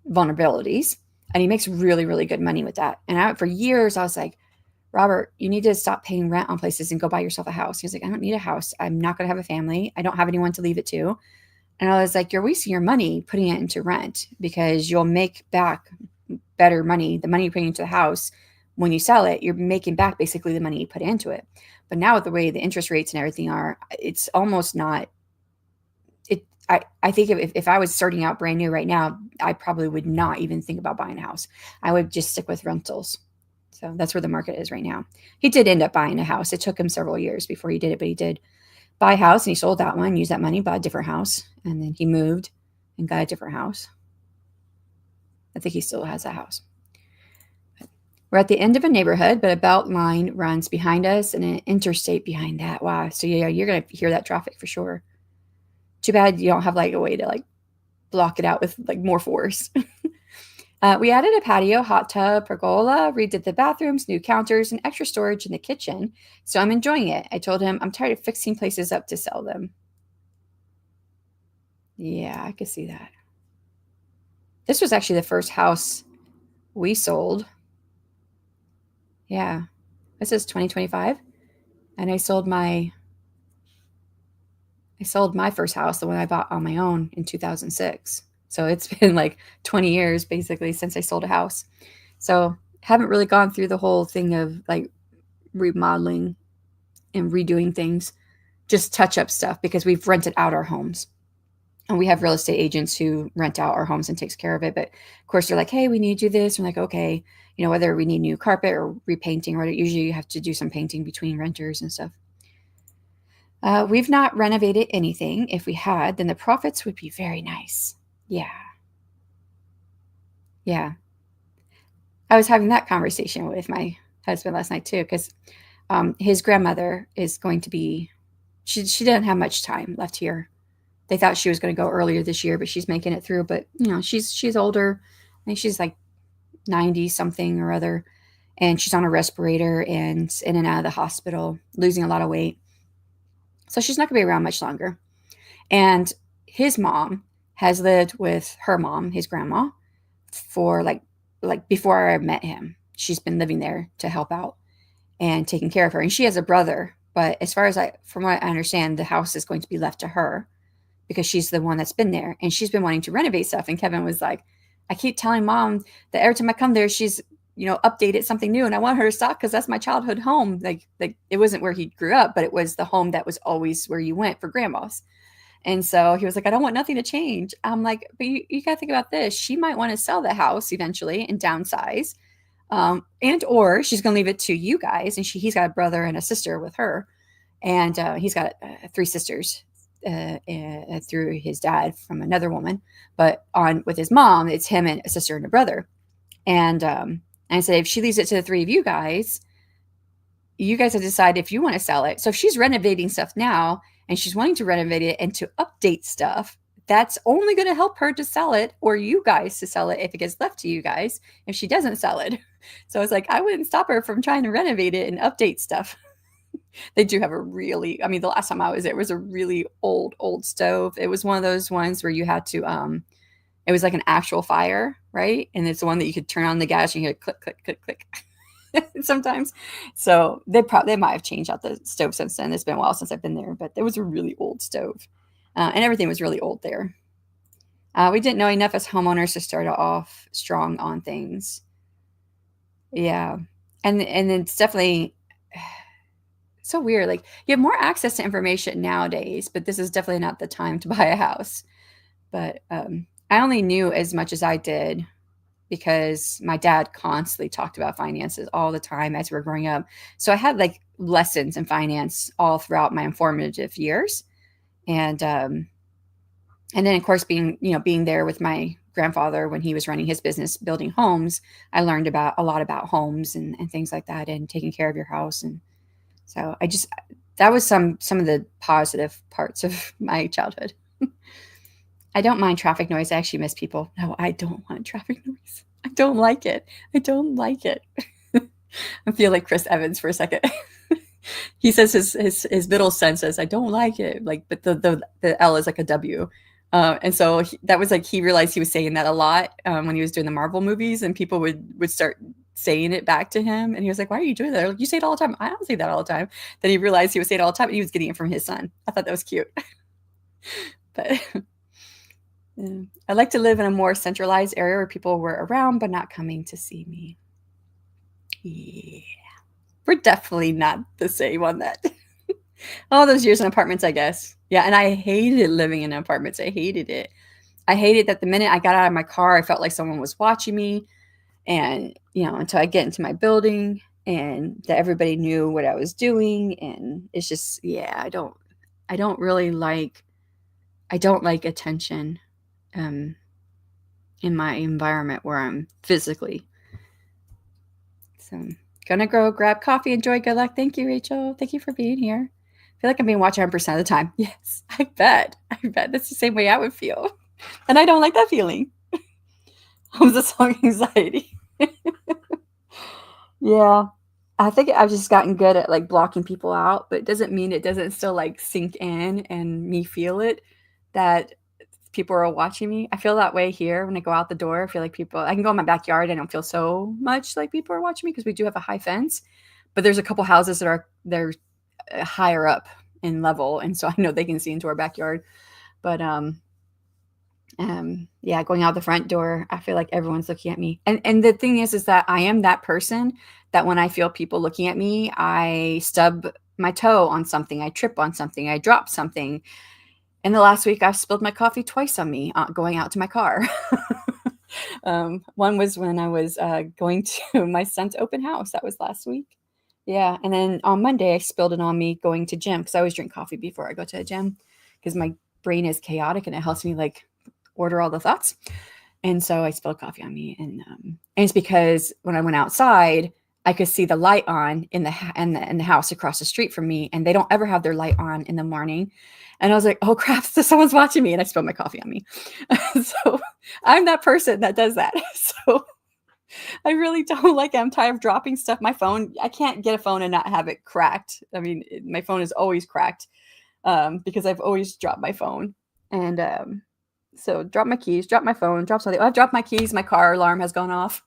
vulnerabilities, and he makes really, really good money with that. And for years I was like, Robert, you need to stop paying rent on places and go buy yourself a house. He was like, I don't need a house. I'm not going to have a family. I don't have anyone to leave it to. And I was like, you're wasting your money putting it into rent, because you'll make back better money. The money you put into the house, when you sell it, you're making back basically the money you put into it. But now with the way the interest rates and everything are, it's almost not. I think if I was starting out brand new right now, I probably would not even think about buying a house. I would just stick with rentals. So that's where the market is right now. He did end up buying a house. It took him several years before he did it, but he did buy a house, and he sold that one, used that money, bought a different house, and then he moved and got a different house. I think he still has that house. We're at the end of a neighborhood, but a belt line runs behind us and an interstate behind that. Wow. So yeah, you're going to hear that traffic for sure. Too bad you don't have a way to block it out with more force. We added a patio, hot tub, pergola, redid the bathrooms, new counters, and extra storage in the kitchen. So I'm enjoying it. I told him I'm tired of fixing places up to sell them. Yeah, I could see that. This was actually the first house we sold. Yeah. This is 2025. And I sold my first house, the one I bought on my own, in 2006. So it's been 20 years basically since I sold a house. So haven't really gone through the whole thing of remodeling and redoing things, just touch up stuff, because we've rented out our homes. And we have real estate agents who rent out our homes and takes care of it. But of course they're like, hey, we need to do this. I'm like, okay, whether we need new carpet or repainting, or usually you have to do some painting between renters and stuff. We've not renovated anything. If we had, then the profits would be very nice. Yeah. Yeah. I was having that conversation with my husband last night too, because his grandmother is going to be, she doesn't have much time left here. They thought she was going to go earlier this year, but she's making it through. But she's older. I think she's 90 something or other, and she's on a respirator and in and out of the hospital, losing a lot of weight. So she's not going to be around much longer. And his mom has lived with her mom, his grandma, for before I met him. She's been living there to help out and taking care of her. And she has a brother, but as far as from what I understand, the house is going to be left to her, because she's the one that's been there, and she's been wanting to renovate stuff. And Kevin was like, I keep telling mom that every time I come there, she's updated something new, and I want her to stop, because that's my childhood home. It wasn't where he grew up, but it was the home that was always where you went for grandma's. And so he was like, I don't want nothing to change. I'm like, but you got to think about this. She might want to sell the house eventually and downsize, and or she's going to leave it to you guys. And he's got a brother and a sister with her, and he's got 3 sisters through his dad from another woman. But with his mom, it's him and a sister and a brother. And I said, if she leaves it to the 3 of you guys have to decide if you want to sell it. So if she's renovating stuff now, and she's wanting to renovate it and to update stuff, that's only going to help her to sell it, or you guys to sell it if it gets left to you guys, if she doesn't sell it. So it's I wouldn't stop her from trying to renovate it and update stuff. They do have the last time I was there, it was a really old stove. It was one of those ones where you had to, it was like an actual fire, right? And it's the one that you could turn on the gas and you hear click, click, click, click. Sometimes. So they might have changed out the stove since then. It's been a while since I've been there, but there was a really old stove, and everything was really old there. We didn't know enough as homeowners to start off strong on things. Yeah. And it's definitely, So weird. Like you have more access to information nowadays, but this is definitely not the time to buy a house. But I only knew as much as I did because my dad constantly talked about finances all the time as we were growing up. So I had like lessons in finance all throughout my informative years. And and then of course being there with my grandfather when he was running his business building homes, I learned about a lot about homes and things like that and taking care of your house. And so I just that was some of the positive parts of my childhood. I don't mind traffic noise. I actually miss people. No, I don't want traffic noise. I don't like it. I don't like it. I feel like Chris Evans for a second. He says his middle son says, I don't like it. Like, but the L is like a W. And so that was like he realized he was saying that a lot when he was doing the Marvel movies, and people would start saying it back to him, and he was like, "Why are you doing that? Like, you say it all the time." I don't say that all the time. Then he realized he was saying it all the time, and he was getting it from his son. I thought that was cute. But yeah. I like to live in a more centralized area where people were around but not coming to see me. Yeah, we're definitely not the same on that. All those years in apartments, I guess. Yeah, and I hated living in apartments. I hated it. I hated that the minute I got out of my car, I felt like someone was watching me. And, until I get into my building and that everybody knew what I was doing. And it's just, yeah, I don't really like, I don't like attention um, in my environment where I'm physically. So, gonna go grab coffee. Enjoy. Good luck. Thank you, Rachel. Thank you for being here. I feel like I'm being watched 100% of the time. Yes, I bet. I bet that's the same way I would feel. And I don't like that feeling. Of the song anxiety. Yeah. I think I've just gotten good at like blocking people out, but it doesn't mean it doesn't still like sink in and me feel it that people are watching me. I feel that way here when I go out the door. I feel like I can go in my backyard. I don't feel so much like people are watching me because we do have a high fence, but there's a couple houses they're higher up in level. And so I know they can see into our backyard. But yeah, going out the front door, I feel like everyone's looking at me. And the thing is that I am that person that when I feel people looking at me, I stub my toe on something, I trip on something, I drop something. In the last week, I've spilled my coffee twice on me going out to my car. One was when I was going to my son's open house. That was last week. Yeah, and then on Monday, I spilled it on me going to gym because I always drink coffee before I go to a gym because my brain is chaotic and it helps me like order all the thoughts. And so I spilled coffee on me, and it's because when I went outside, I could see the light on in the house across the street from me, and they don't ever have their light on in the morning. And I was like, "Oh crap! So someone's watching me," and I spilled my coffee on me. So I'm that person that does that. So I really don't like it. I'm tired of dropping stuff. My phone, I can't get a phone and not have it cracked. I mean, my phone is always cracked because I've always dropped my phone. And so drop my keys, drop my phone, drop something. Oh, I've dropped my keys. My car alarm has gone off.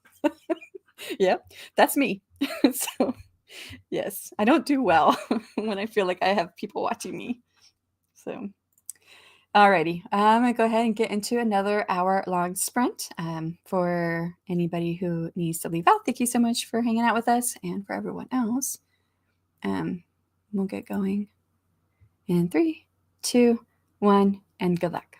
Yeah, that's me. So yes, I don't do well when I feel like I have people watching me. So alrighty, I'm gonna go ahead and get into another hour-long sprint. For anybody who needs to leave out, thank you so much for hanging out with us, and for everyone else, we'll get going in 3, 2, 1, and good luck.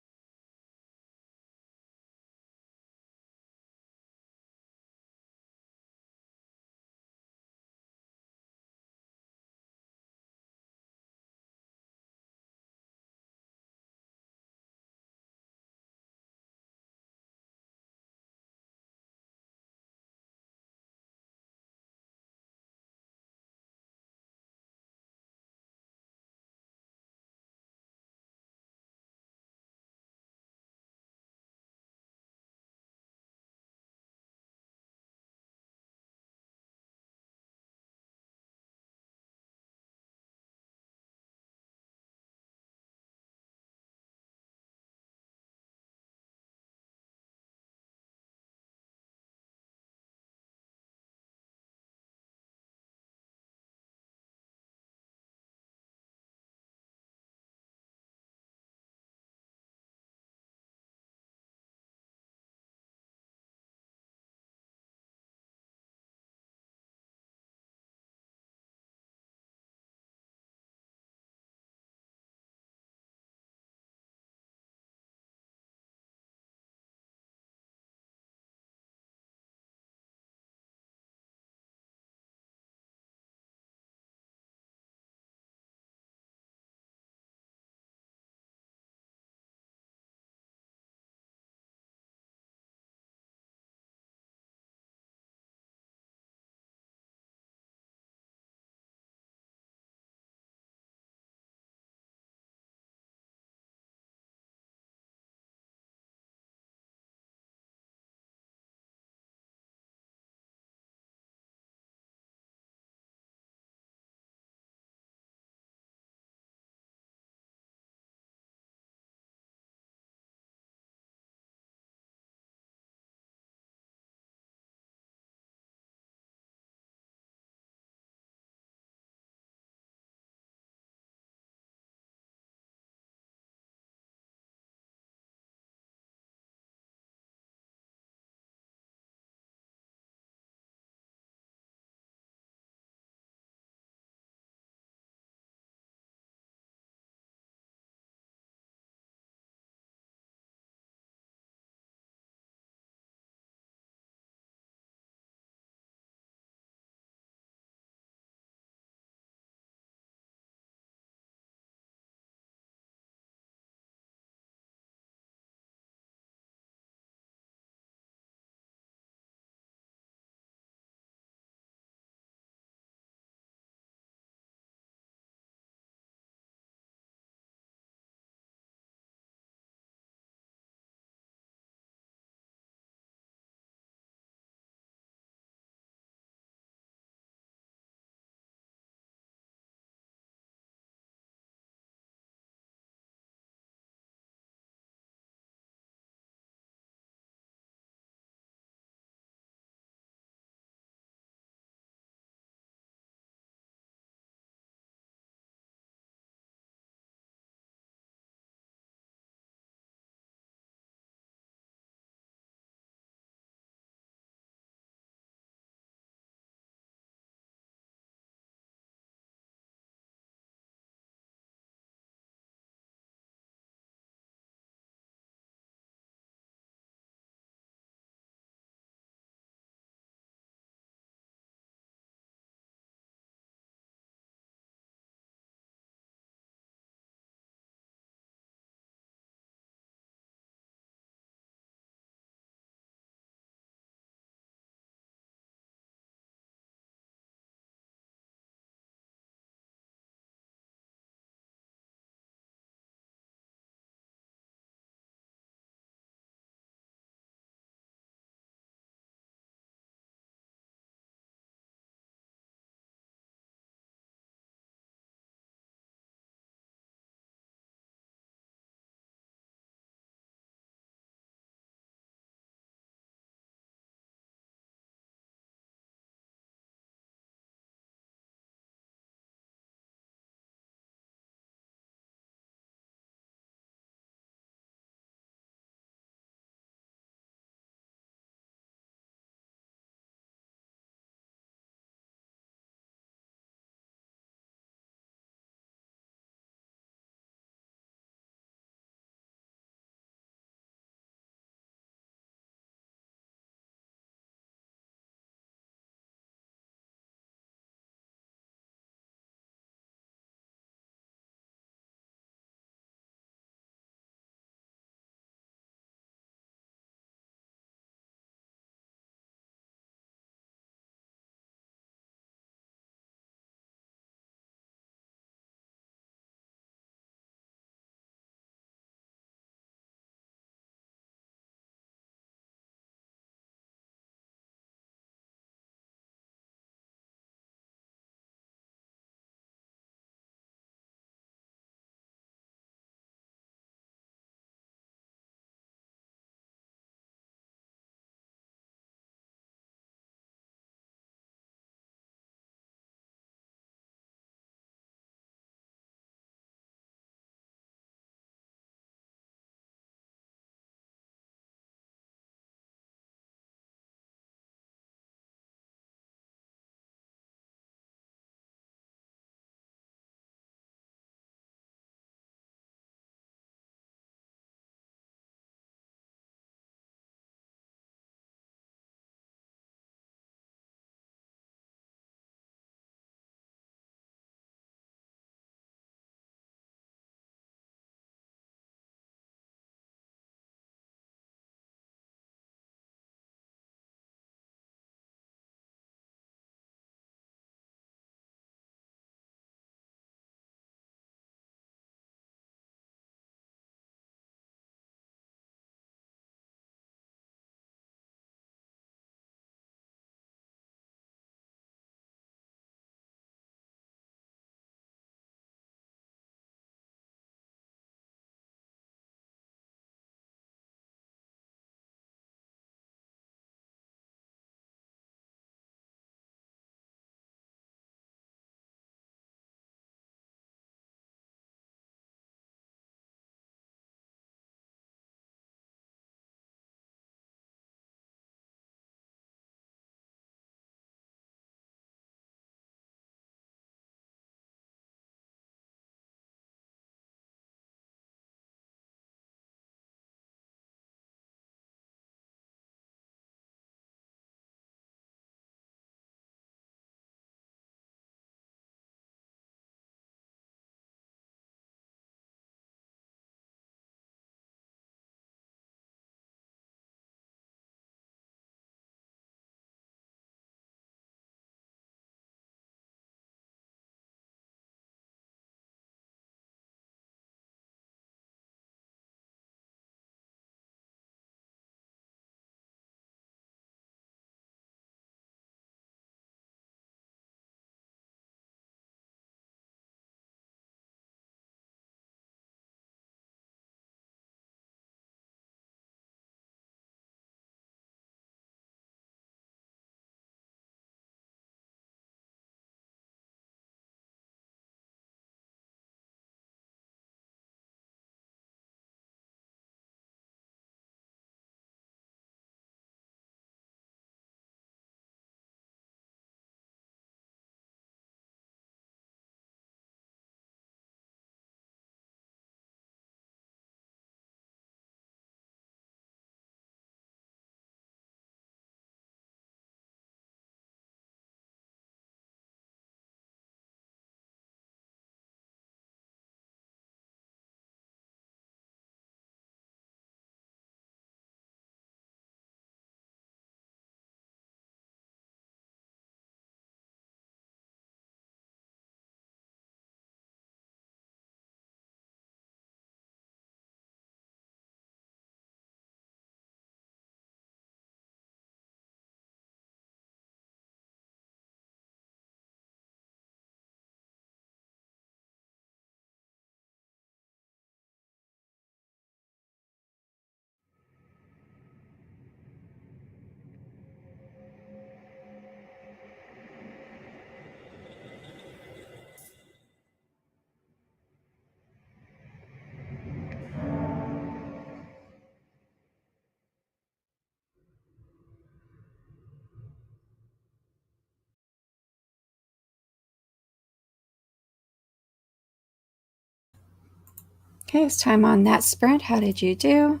Okay, it's time on that sprint. How did you do?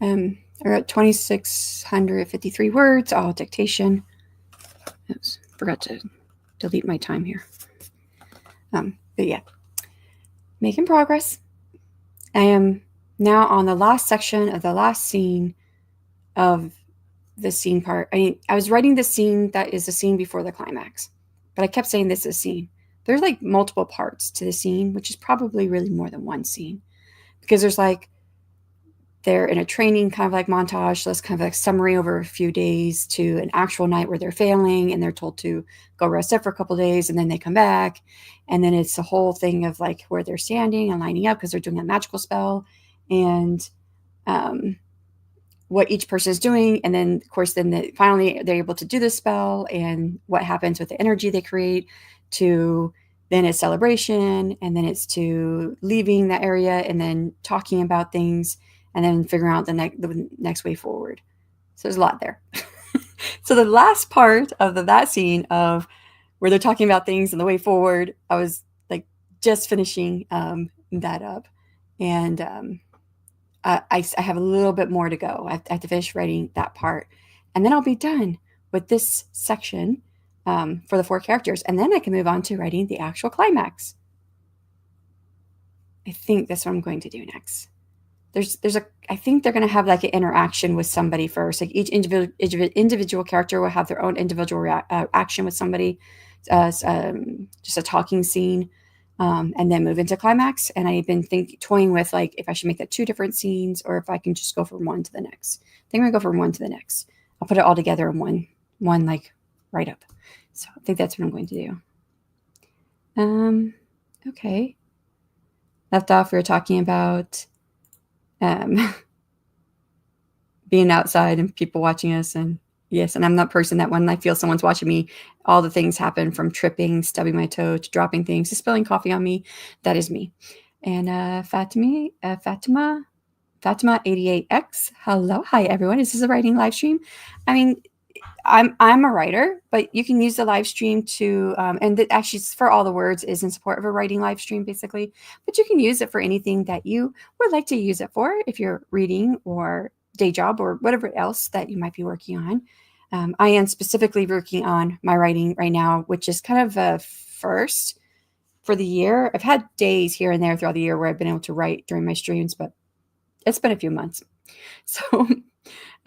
I wrote 2,653 words, all dictation. Oops, forgot to delete my time here. But yeah, making progress. I am now on the last section of the last scene of the scene part. I was writing the scene that is the scene before the climax, but I kept saying this is a scene. There's like multiple parts to the scene, which is probably really more than one scene, because there's like they're in a training kind of like montage, so it's kind of like summary over a few days to an actual night where they're failing and they're told to go rest up for a couple of days and then they come back, and then it's the whole thing of like where they're standing and lining up because they're doing a magical spell, and what each person is doing, and then of course then finally they're able to do the spell and what happens with the energy they create, to then it's celebration, and then it's to leaving that area and then talking about things and then figuring out the next way forward. So there's a lot there. So the last part of that scene of where they're talking about things and the way forward, I was like just finishing that up, and I have a little bit more to go. I have to finish writing that part, and then I'll be done with this section for the 4 characters, and then I can move on to writing the actual climax. I think that's what I'm going to do next. I think they're going to have like an interaction with somebody first. Like each individual character will have their own individual action with somebody, just a talking scene, and then move into climax. And I've been toying with like if I should make that 2 different scenes or if I can just go from one to the next. I think I'm going to go from one to the next. I'll put it all together in one like write up. So I think that's what I'm going to do. Okay. Left off, we were talking about being outside and people watching us, and yes, and I'm that person that when I feel someone's watching me, all the things happen from tripping, stubbing my toe, to dropping things, to spilling coffee on me. That is me. And Fatima 88X, hello, hi everyone. Is this a writing live stream? I mean, I'm a writer, but you can use the live stream to, and actually for all the words is in support of a writing live stream basically, but you can use it for anything that you would like to use it for if you're reading or day job or whatever else that you might be working on. I am specifically working on my writing right now, which is kind of a first for the year. I've had days here and there throughout the year where I've been able to write during my streams, but it's been a few months. So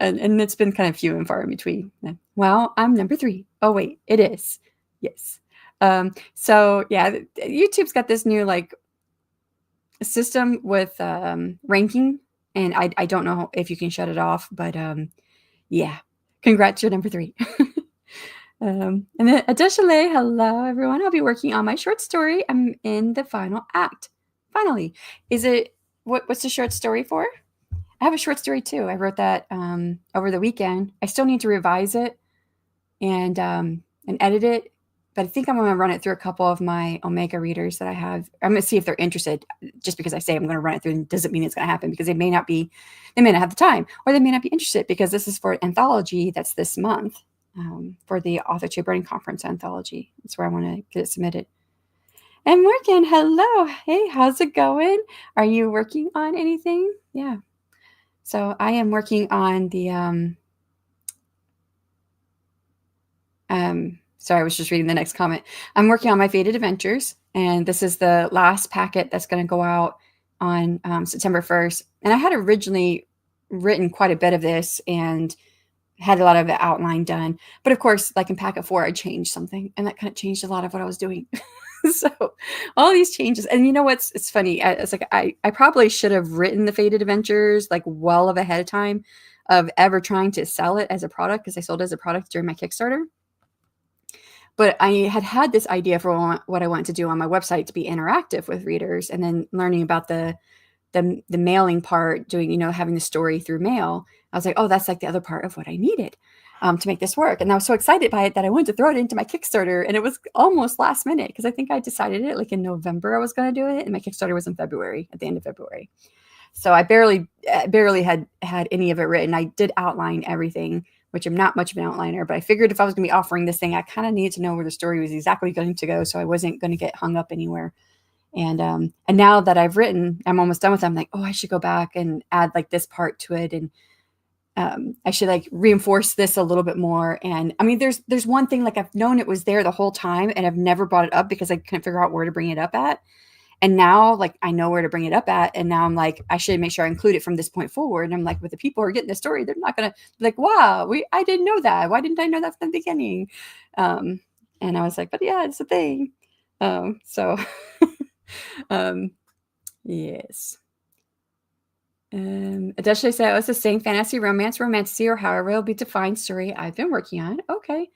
and it's been kind of few and far in between. Well, I'm number 3. Oh wait, it is. Yes. So yeah, YouTube's got this new like system with ranking, and I don't know if you can shut it off, but yeah, congrats, you're number 3. And then additionally, hello everyone. I'll be working on my short story. I'm in the final act. Finally, is it what's the short story for? I have a short story too. I wrote that over the weekend. I still need to revise it and edit it, but I think I'm going to run it through a couple of my Omega readers that I have. I'm going to see if they're interested. Just because I say I'm going to run it through doesn't mean it's going to happen, because they may not have the time, or they may not be interested, because this is for an anthology that's this month for the Author to Burning Conference anthology. That's where I want to get it submitted. And Morgan, hello. Hey, how's it going? Are you working on anything? Yeah. So I am working on the, sorry, I was just reading the next comment. I'm working on my Fated Adventures, and this is the last packet that's going to go out on September 1st. And I had originally written quite a bit of this and had a lot of the outline done. But of course, like in packet 4, I changed something, and that kind of changed a lot of what I was doing. So all these changes, and you know what's, it's funny. It's like, I probably should have written the Fated Adventures like well ahead of time of ever trying to sell it as a product, because I sold it as a product during my Kickstarter. But I had this idea for what I wanted to do on my website to be interactive with readers, and then learning about the mailing part, doing, having the story through mail. I was like, oh, that's like the other part of what I needed to make this work. And I was so excited by it that I wanted to throw it into my Kickstarter, and it was almost last minute, because I think I decided it like in November I was going to do it, and my Kickstarter was in February, at the end of February. So I barely had any of it written. I did outline everything, which I'm not much of an outliner, but I figured if I was going to be offering this thing, I kind of needed to know where the story was exactly going to go, so I wasn't going to get hung up anywhere. And now that I've written, I'm almost done with them. I'm like, oh, I should go back and add like this part to it. And I should like reinforce this a little bit more. And I mean, there's one thing, like I've known it was there the whole time and I've never brought it up because I couldn't figure out where to bring it up at. And now like I know where to bring it up at. And now I'm like, I should make sure I include it from this point forward. And I'm like, with the people who are getting the story, they're not gonna be like, wow, I didn't know that. Why didn't I know that from the beginning? And I was like, but yeah, it's a thing. So um, yes. Additionally said, it's the same fantasy, romance, romantasy, or however it'll be defined story I've been working on. Okay.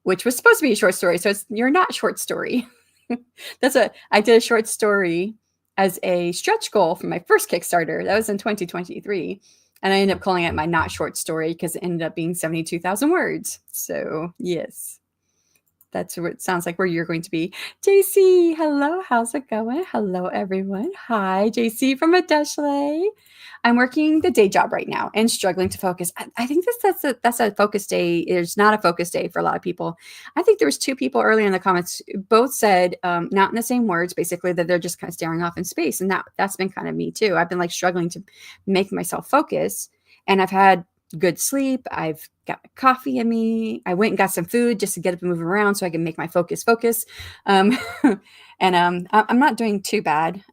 Which was supposed to be a short story. So you're not short story. I did a short story as a stretch goal for my first Kickstarter. That was in 2023. And I ended up calling it my not short story because it ended up being 72,000 words. So yes. That's what it sounds like where you're going to be. JC, hello. How's it going? Hello, everyone. Hi, JC from Adeshley. I'm working the day job right now and struggling to focus. I think that's a focus day. It's not a focus day for a lot of people. I think there was 2 people earlier in the comments, both said not in the same words, basically that they're just kind of staring off in space. And that's been kind of me too. I've been like struggling to make myself focus, and I've had good sleep. I've got my coffee in me. I went and got some food just to get up and move around so I can make my focus. And I'm not doing too bad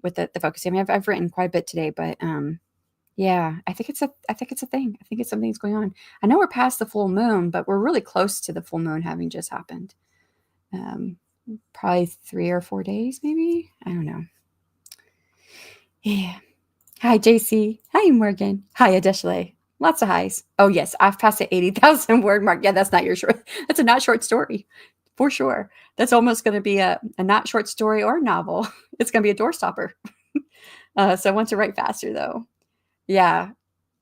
with the focus. I mean, I've written quite a bit today, but yeah, I think it's a thing. I think it's something that's going on. I know we're past the full moon, but we're really close to the full moon having just happened. Probably 3 or 4 days, maybe. I don't know. Yeah. Hi, JC. Hi, Morgan. Hi, Adeshley. Lots of highs. Oh, yes. I've passed the 80,000 word mark. Yeah, that's not your short. That's a not short story for sure. That's almost going to be a not short story or novel. It's going to be a doorstopper. So I want to write faster, though. Yeah.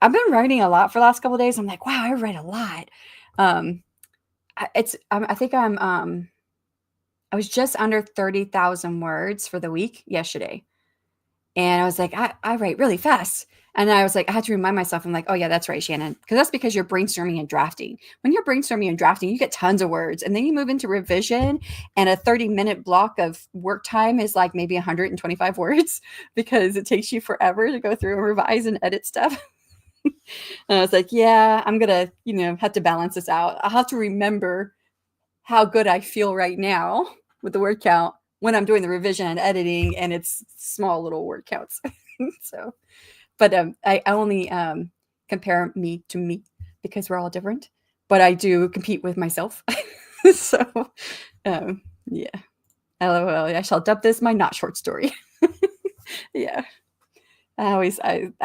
I've been writing a lot for the last couple of days. I'm like, wow, I write a lot. I think I was just under 30,000 words for the week yesterday. And I was like, I write really fast. And I was like, I had to remind myself, I'm like, oh yeah, that's right, Shannon. Because that's because you're brainstorming and drafting. When you're brainstorming and drafting, you get tons of words. And then you move into revision, and a 30-minute block of work time is like maybe 125 words because it takes you forever to go through and revise and edit stuff. And I was like, yeah, I'm going to, have to balance this out. I'll have to remember how good I feel right now with the word count when I'm doing the revision and editing, and it's small little word counts. So, but I only compare me to me because we're all different, but I do compete with myself. So, yeah. LOL. I shall dub this my not short story. Yeah. I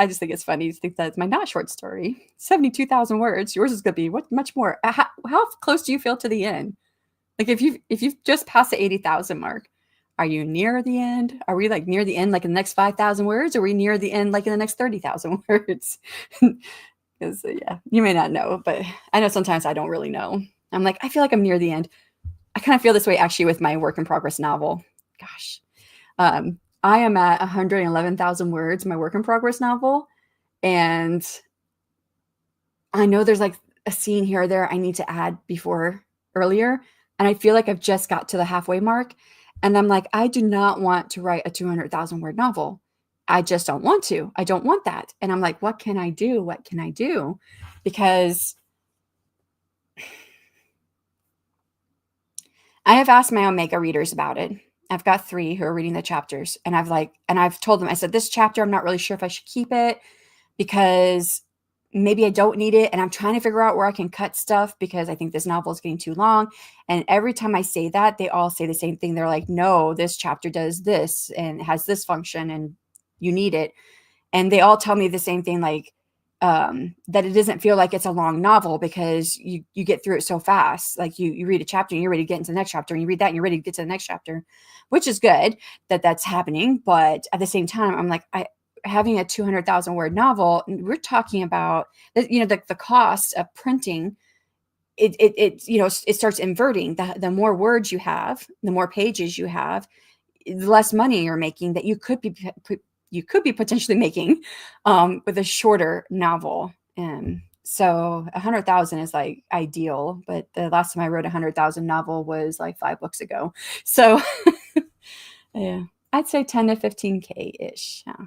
just think it's funny to think that it's my not short story. 72,000 words. Yours is going to be much more. How close do you feel to the end? Like if you've just passed the 80,000 mark, are you near the end? Are we like near the end, like in the next 5,000 words? Or are we near the end, like in the next 30,000 words? Because yeah, you may not know, but I know sometimes I don't really know. I'm like, I feel like I'm near the end. I kind of feel this way actually with my work in progress novel. Gosh, I am at 111,000 words, my work in progress novel. And I know there's like a scene here or there I need to add earlier. And I feel like I've just got to the halfway mark. And I'm like, I do not want to write a 200,000 word novel. I just don't want to. I don't want that. And I'm like, what can I do? What can I do? Because I have asked my Omega readers about it. I've got 3 who are reading the chapters, and I've told them, I said, this chapter, I'm not really sure if I should keep it because maybe I don't need it. And I'm trying to figure out where I can cut stuff because I think this novel is getting too long. And every time I say that, they all say the same thing. They're like, no, this chapter does this and has this function and you need it. And they all tell me the same thing, like, that it doesn't feel like it's a long novel because you get through it so fast. Like you read a chapter and you're ready to get into the next chapter, and you read that and you're ready to get to the next chapter, which is good that that's happening. But at the same time, I'm like, having a 200,000 word novel, we're talking about, the cost of printing. It starts inverting. The more words you have, the more pages you have, the less money you're making that you could be potentially making with a shorter novel. And so 100,000 is like ideal, but the last time I wrote 100,000 novel was like 5 books ago. So yeah, I'd say 10 to 15K-ish. Yeah.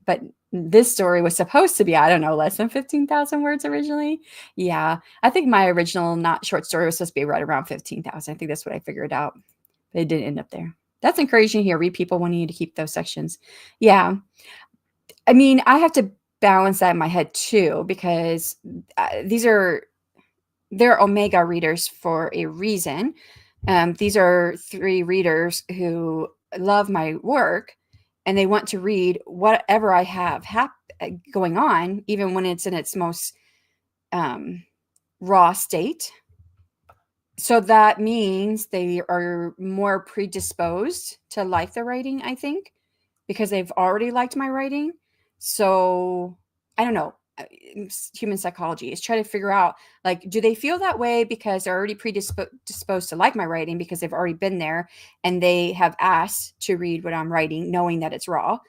But this story was supposed to be, I don't know, less than 15,000 words originally. Yeah. I think my original not short story was supposed to be right around 15,000. I think that's what I figured out. But it didn't end up there. That's encouraging to hear. Read people wanting you to keep those sections. Yeah. I mean, I have to balance that in my head too, because they're Omega readers for a reason. These are 3 readers who love my work and they want to read whatever I have going on, even when it's in its most raw state. So that means they are more predisposed to like the writing, I think, because they've already liked my writing. So I don't know. Human psychology is trying to figure out, like, do they feel that way because they're already predisposed to like my writing because they've already been there and they have asked to read what I'm writing knowing that it's raw,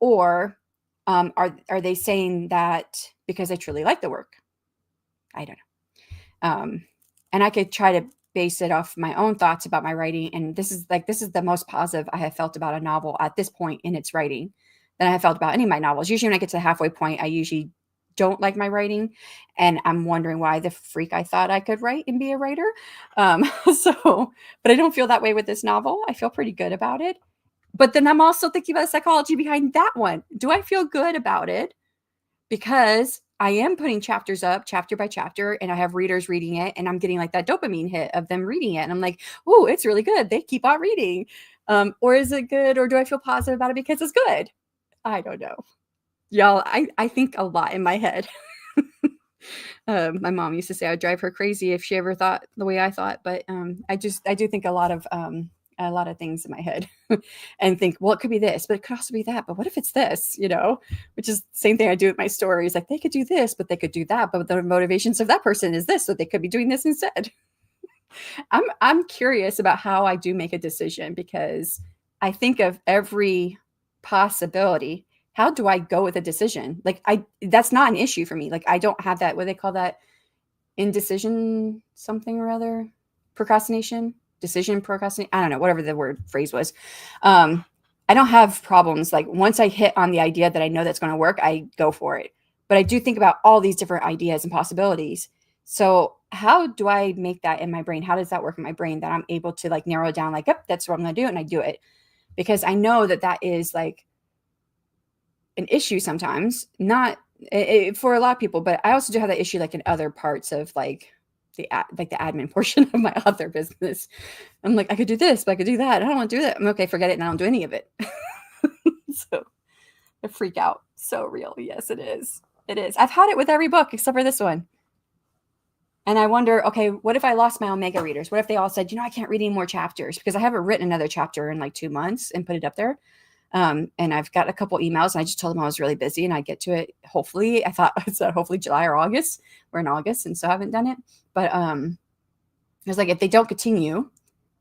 or are they saying that because they truly like the work? I don't know. And I could try to base it off my own thoughts about my writing, and this is the most positive I have felt about a novel at this point in its writing than I have felt about any of my novels. Usually when I get to the halfway point, I usually don't like my writing, and I'm wondering why the freak I thought I could write and be a writer. So, but I don't feel that way with this novel. I feel pretty good about it. But then I'm also thinking about the psychology behind that one. Do I feel good about it because I am putting chapters up chapter by chapter and I have readers reading it and I'm getting like that dopamine hit of them reading it. And I'm like, oh, it's really good. They keep on reading. Or is it good? Or do I feel positive about it because it's good? I don't know. Y'all, I think a lot in my head. My mom used to say I'd drive her crazy if she ever thought the way I thought. But I do think a lot of things in my head and think, well, it could be this, but it could also be that. But what if it's this, which is the same thing I do with my stories. Like they could do this, but they could do that. But the motivations of that person is this, so they could be doing this instead. I'm curious about how I do make a decision because I think of every possibility. How do I go with a decision? Like that's not an issue for me. Like I don't have that, what do they call that? Indecision, something or other, procrastination, decision procrastinate. I don't know, whatever the word phrase was. I don't have problems. Like once I hit on the idea that I know that's going to work, I go for it. But I do think about all these different ideas and possibilities. So how do I make that in my brain? How does that work in my brain that I'm able to like narrow it down? Like, yep, that's what I'm going to do, and I do it because I know that is like an issue sometimes, not for a lot of people, but I also do have that issue like in other parts of like the admin portion of my other business. I'm like, I could do this, but I could do that. I don't want to do that. I'm okay, forget it, and I don't do any of it. So the freak out, so real. Yes, it is. It is. I've had it with every book except for this one. And I wonder, okay, what if I lost my Omega readers? What if they all said, I can't read any more chapters because I haven't written another chapter in like 2 months and put it up there. And I've got a couple emails and I just told them I was really busy and I'd get to it. Hopefully, I thought I said hopefully July or August. We're in August and so I haven't done it. But I was like, if they don't continue,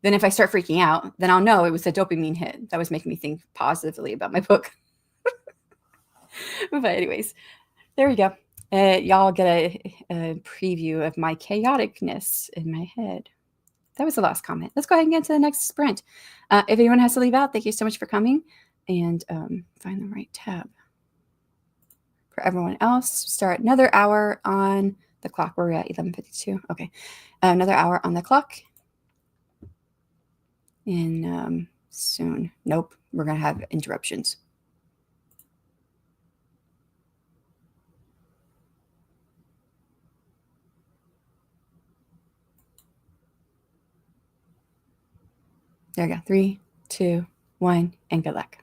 then if I start freaking out, then I'll know it was a dopamine hit that was making me think positively about my book. But anyways, there we go. Y'all get a preview of my chaoticness in my head. That was the last comment. Let's go ahead and get to the next sprint. If anyone has to leave out, thank you so much for coming. And find the right tab. For everyone else, start another hour on the clock. We're at 11:52. Okay. Another hour on the clock. And soon. Nope. We're going to have interruptions. There we go. 3, 2, 1, and good luck.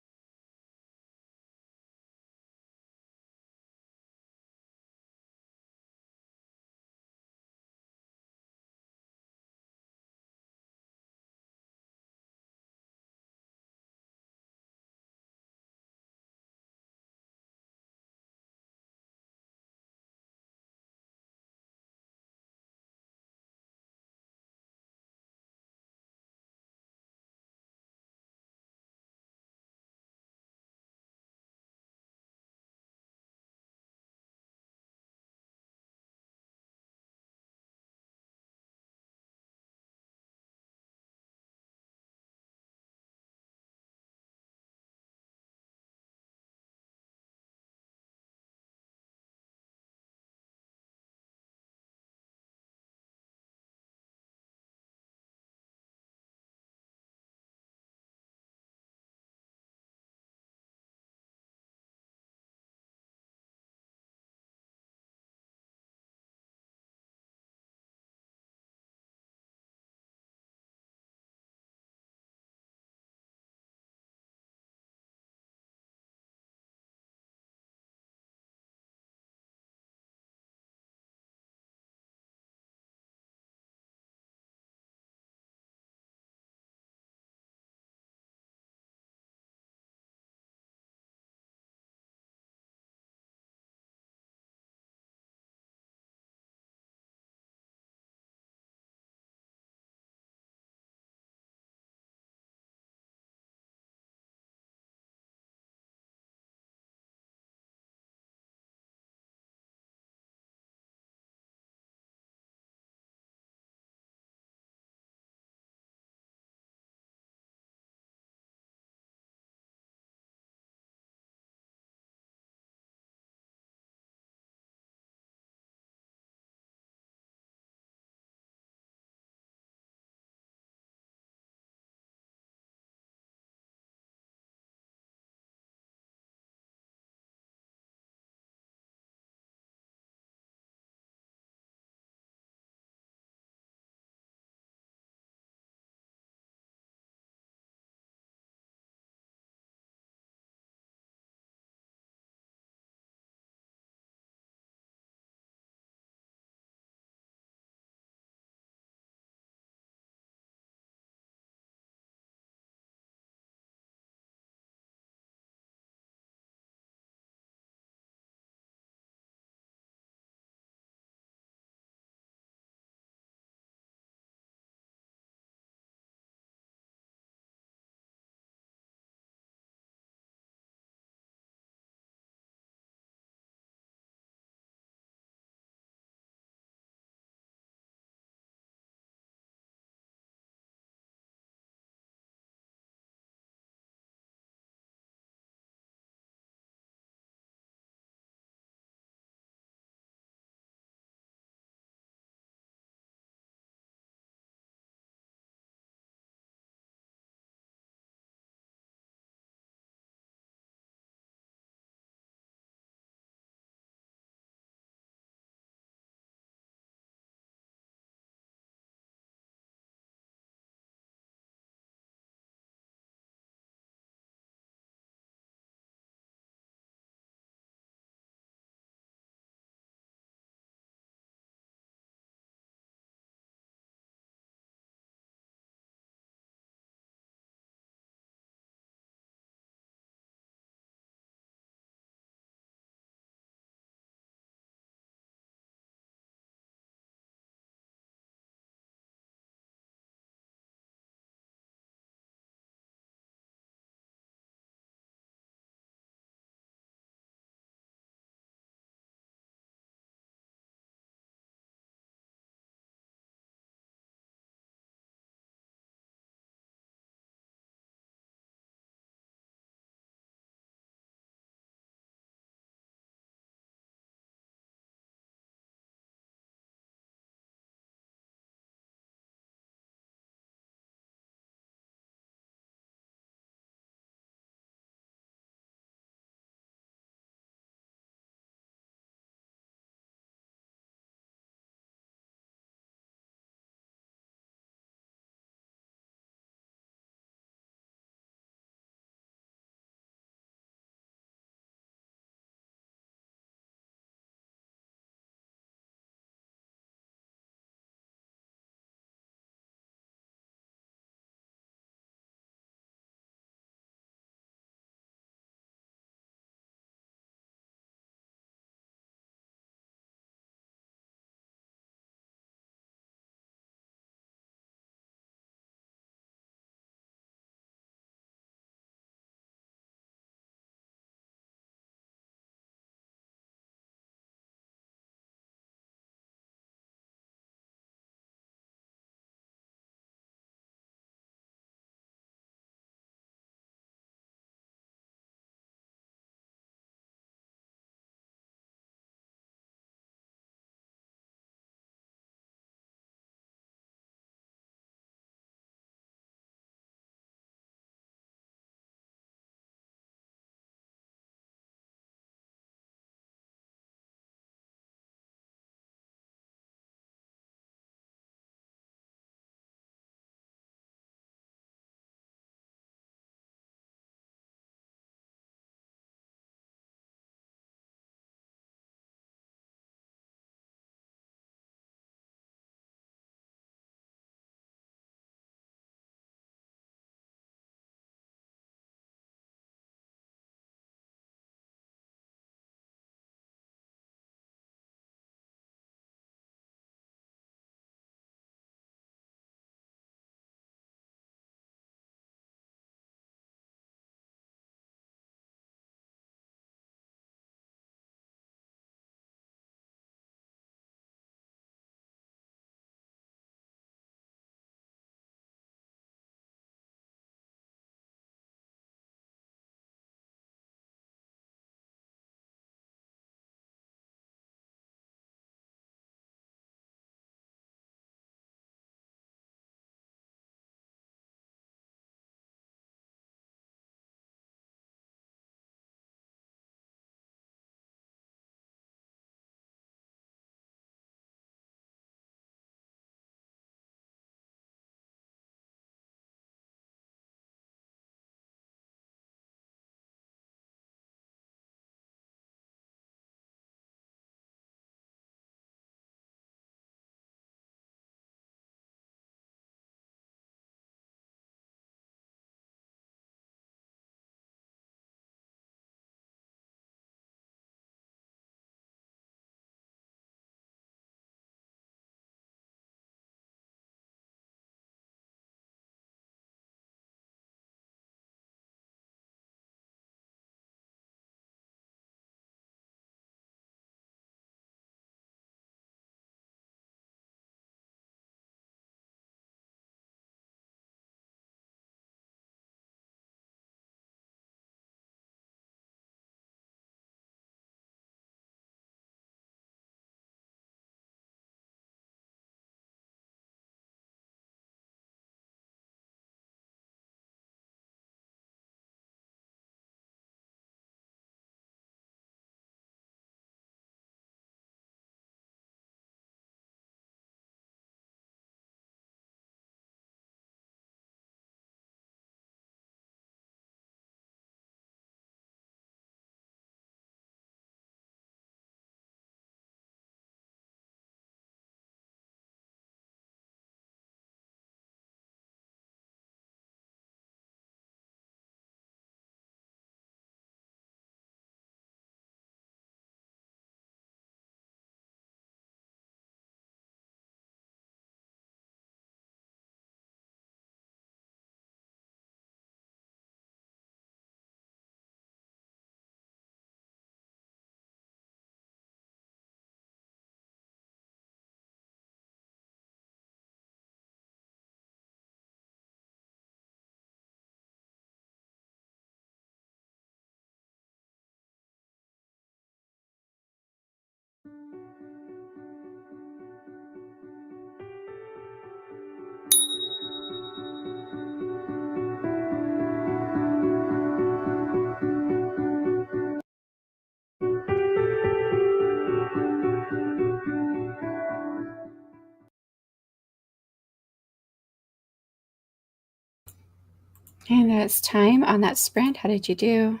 And that's time on that sprint. How did you do?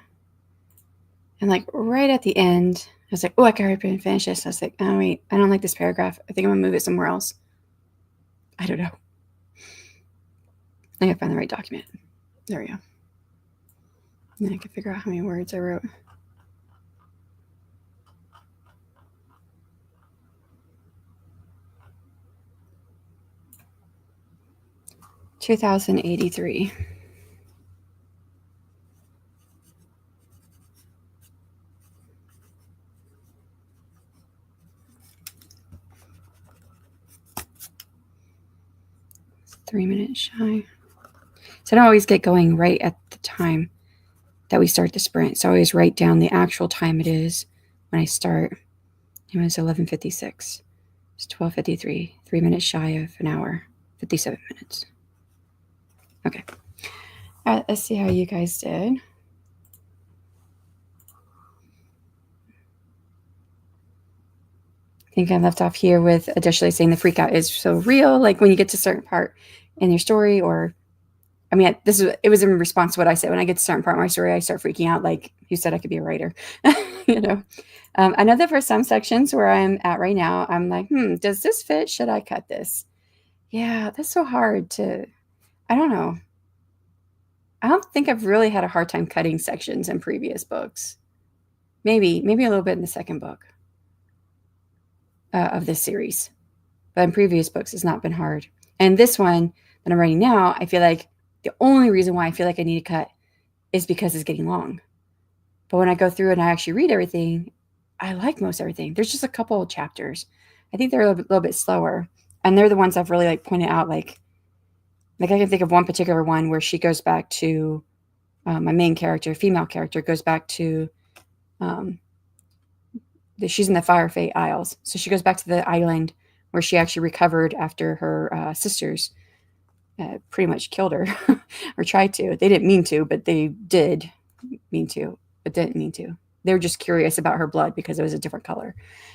And like right at the end, I was like, oh, I can hurry up and finish this. I was like, oh, wait, I don't like this paragraph. I think I'm going to move it somewhere else. I don't know. I gotta find the right document. There we go. And then I can figure out how many words I wrote. 2083. It's 3 minutes shy. So I don't always get going right at the time that we start the sprint. So I always write down the actual time it is when I start. It was 11:56. It's 12:53. 3 minutes shy of an hour. 57 minutes. Okay. All right, let's see how you guys did. I think I left off here with additionally saying the freak out is so real. Like when you get to a certain part in your story, or I mean, it was in response to what I said. When I get to a certain part of my story, I start freaking out. Like, who said I could be a writer? You know. I know that for some sections where I'm at right now, I'm like, does this fit? Should I cut this? Yeah, that's so hard to. I don't know. I don't think I've really had a hard time cutting sections in previous books. Maybe a little bit in the second book of this series, but in previous books, it's not been hard. And this one that I'm writing now, I feel like the only reason why I feel like I need to cut is because it's getting long. But when I go through and I actually read everything, I like most everything. There's just a couple of chapters. I think they're a little bit slower. And they're the ones I've really like pointed out. Like I can think of one particular one where she goes back to my main character, female character, goes back to she's in the Fire Fate Isles. So she goes back to the island where she actually recovered after her sisters pretty much killed her or tried to. They didn't mean to, but they did mean to, but didn't mean to. They were just curious about her blood because it was a different color.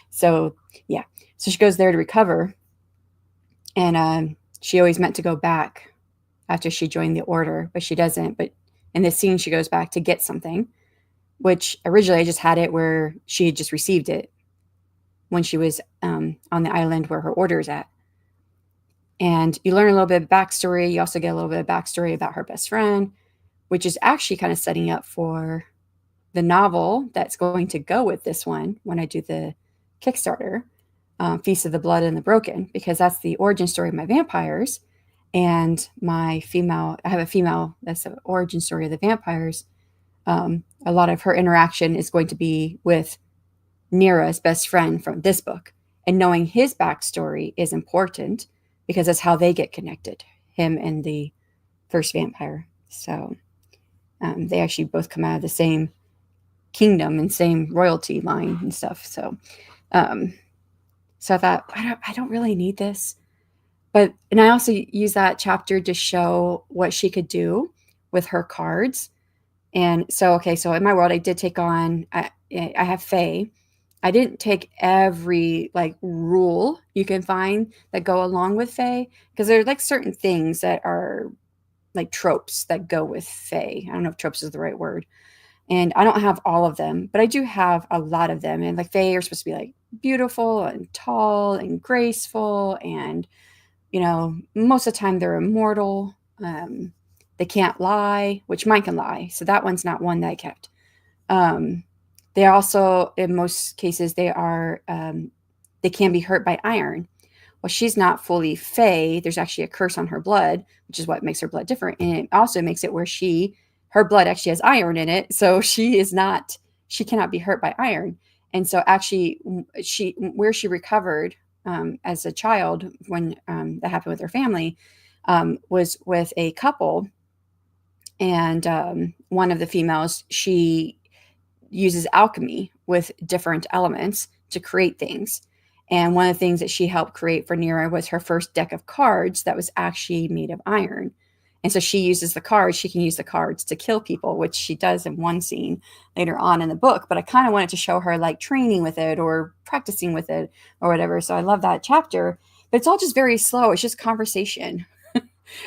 So yeah, so she goes there to recover, and she always meant to go back after she joined the order, but she doesn't. But in this scene, she goes back to get something, which originally I just had it where she had just received it when she was on the island where her order is at. And you learn a little bit of backstory. You also get a little bit of backstory about her best friend, which is actually kind of setting up for the novel that's going to go with this one when I do the Kickstarter, Feast of the Blood and the Broken, because that's the origin story of my vampires. And I have a female that's the origin story of the vampires. A lot of her interaction is going to be with Nira's best friend from this book. And knowing his backstory is important because that's how they get connected, him and the first vampire. So they actually both come out of the same kingdom and same royalty line and stuff. So I thought, I don't really need this. And I also use that chapter to show what she could do with her cards. And so in my world, I did take on, I have Fae. I didn't take every like rule you can find that go along with Fae, because there's like certain things that are like tropes that go with Fae. I don't know if tropes is the right word. And I don't have all of them, but I do have a lot of them. And like Fae are supposed to be like beautiful and tall and graceful. And, most of the time they're immortal. They can't lie, which mine can lie. So that one's not one that I kept. They also, in most cases, they can be hurt by iron. Well, she's not fully Fae. There's actually a curse on her blood, which is what makes her blood different. And it also makes it where her blood actually has iron in it. So she cannot be hurt by iron. And so actually where she recovered as a child when that happened with her family was with a couple. And one of the females, she uses alchemy with different elements to create things. And one of the things that she helped create for Nira was her first deck of cards that was actually made of iron. And so she uses the cards. She can use the cards to kill people, which she does in one scene later on in the book. But I kind of wanted to show her like training with it or practicing with it or whatever. So I love that chapter. But it's all just very slow. It's just conversation.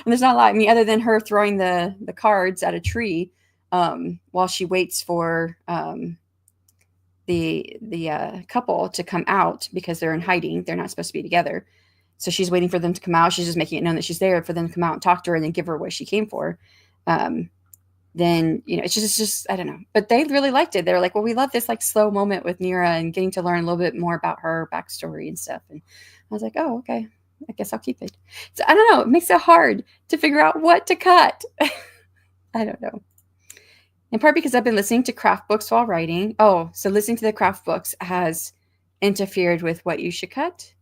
there's not a lot. I mean, other than her throwing the cards at a tree while she waits for the couple to come out because they're in hiding. They're not supposed to be together. So she's waiting for them to come out. She's just making it known that she's there for them to come out and talk to her and then give her what she came for. Then, it's just, I don't know. But they really liked it. They were like, well, we love this like slow moment with Nira and getting to learn a little bit more about her backstory and stuff. And I was like, oh, okay. I guess I'll keep it. So I don't know. It makes it hard to figure out what to cut. I don't know. In part because I've been listening to craft books while writing. Oh, so listening to the craft books has interfered with what you should cut.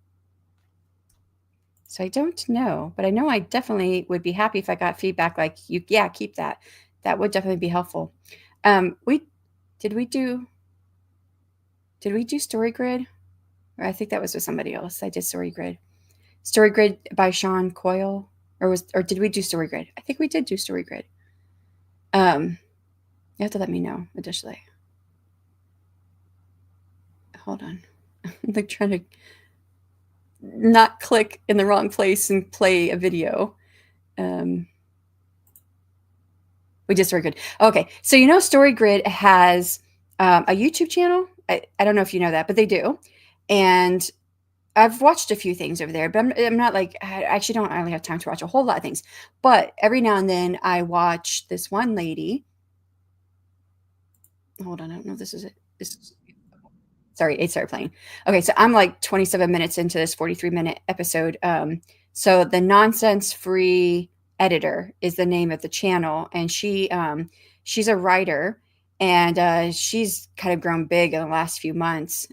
So I don't know, but I know I definitely would be happy if I got feedback like, yeah, keep that. That would definitely be helpful. Did we do Story Grid? Or I think that was with somebody else. I did Story Grid. Story Grid by Sean Coyle. Or did we do Story Grid? I think we did do Story Grid. You have to let me know additionally. Hold on. I'm like trying to not click in the wrong place and play a video. We did Story Grid. Okay. So, Story Grid has a YouTube channel. I don't know if you know that, but they do. And I've watched a few things over there, but I'm not like, I actually don't really have time to watch a whole lot of things. But every now and then I watch this one lady. Hold on. I don't know if this is it. Sorry, it started playing. Okay, so I'm like 27 minutes into this 43-minute episode. So the Nonsense Free Editor is the name of the channel, and she's a writer, and she's kind of grown big in the last few months.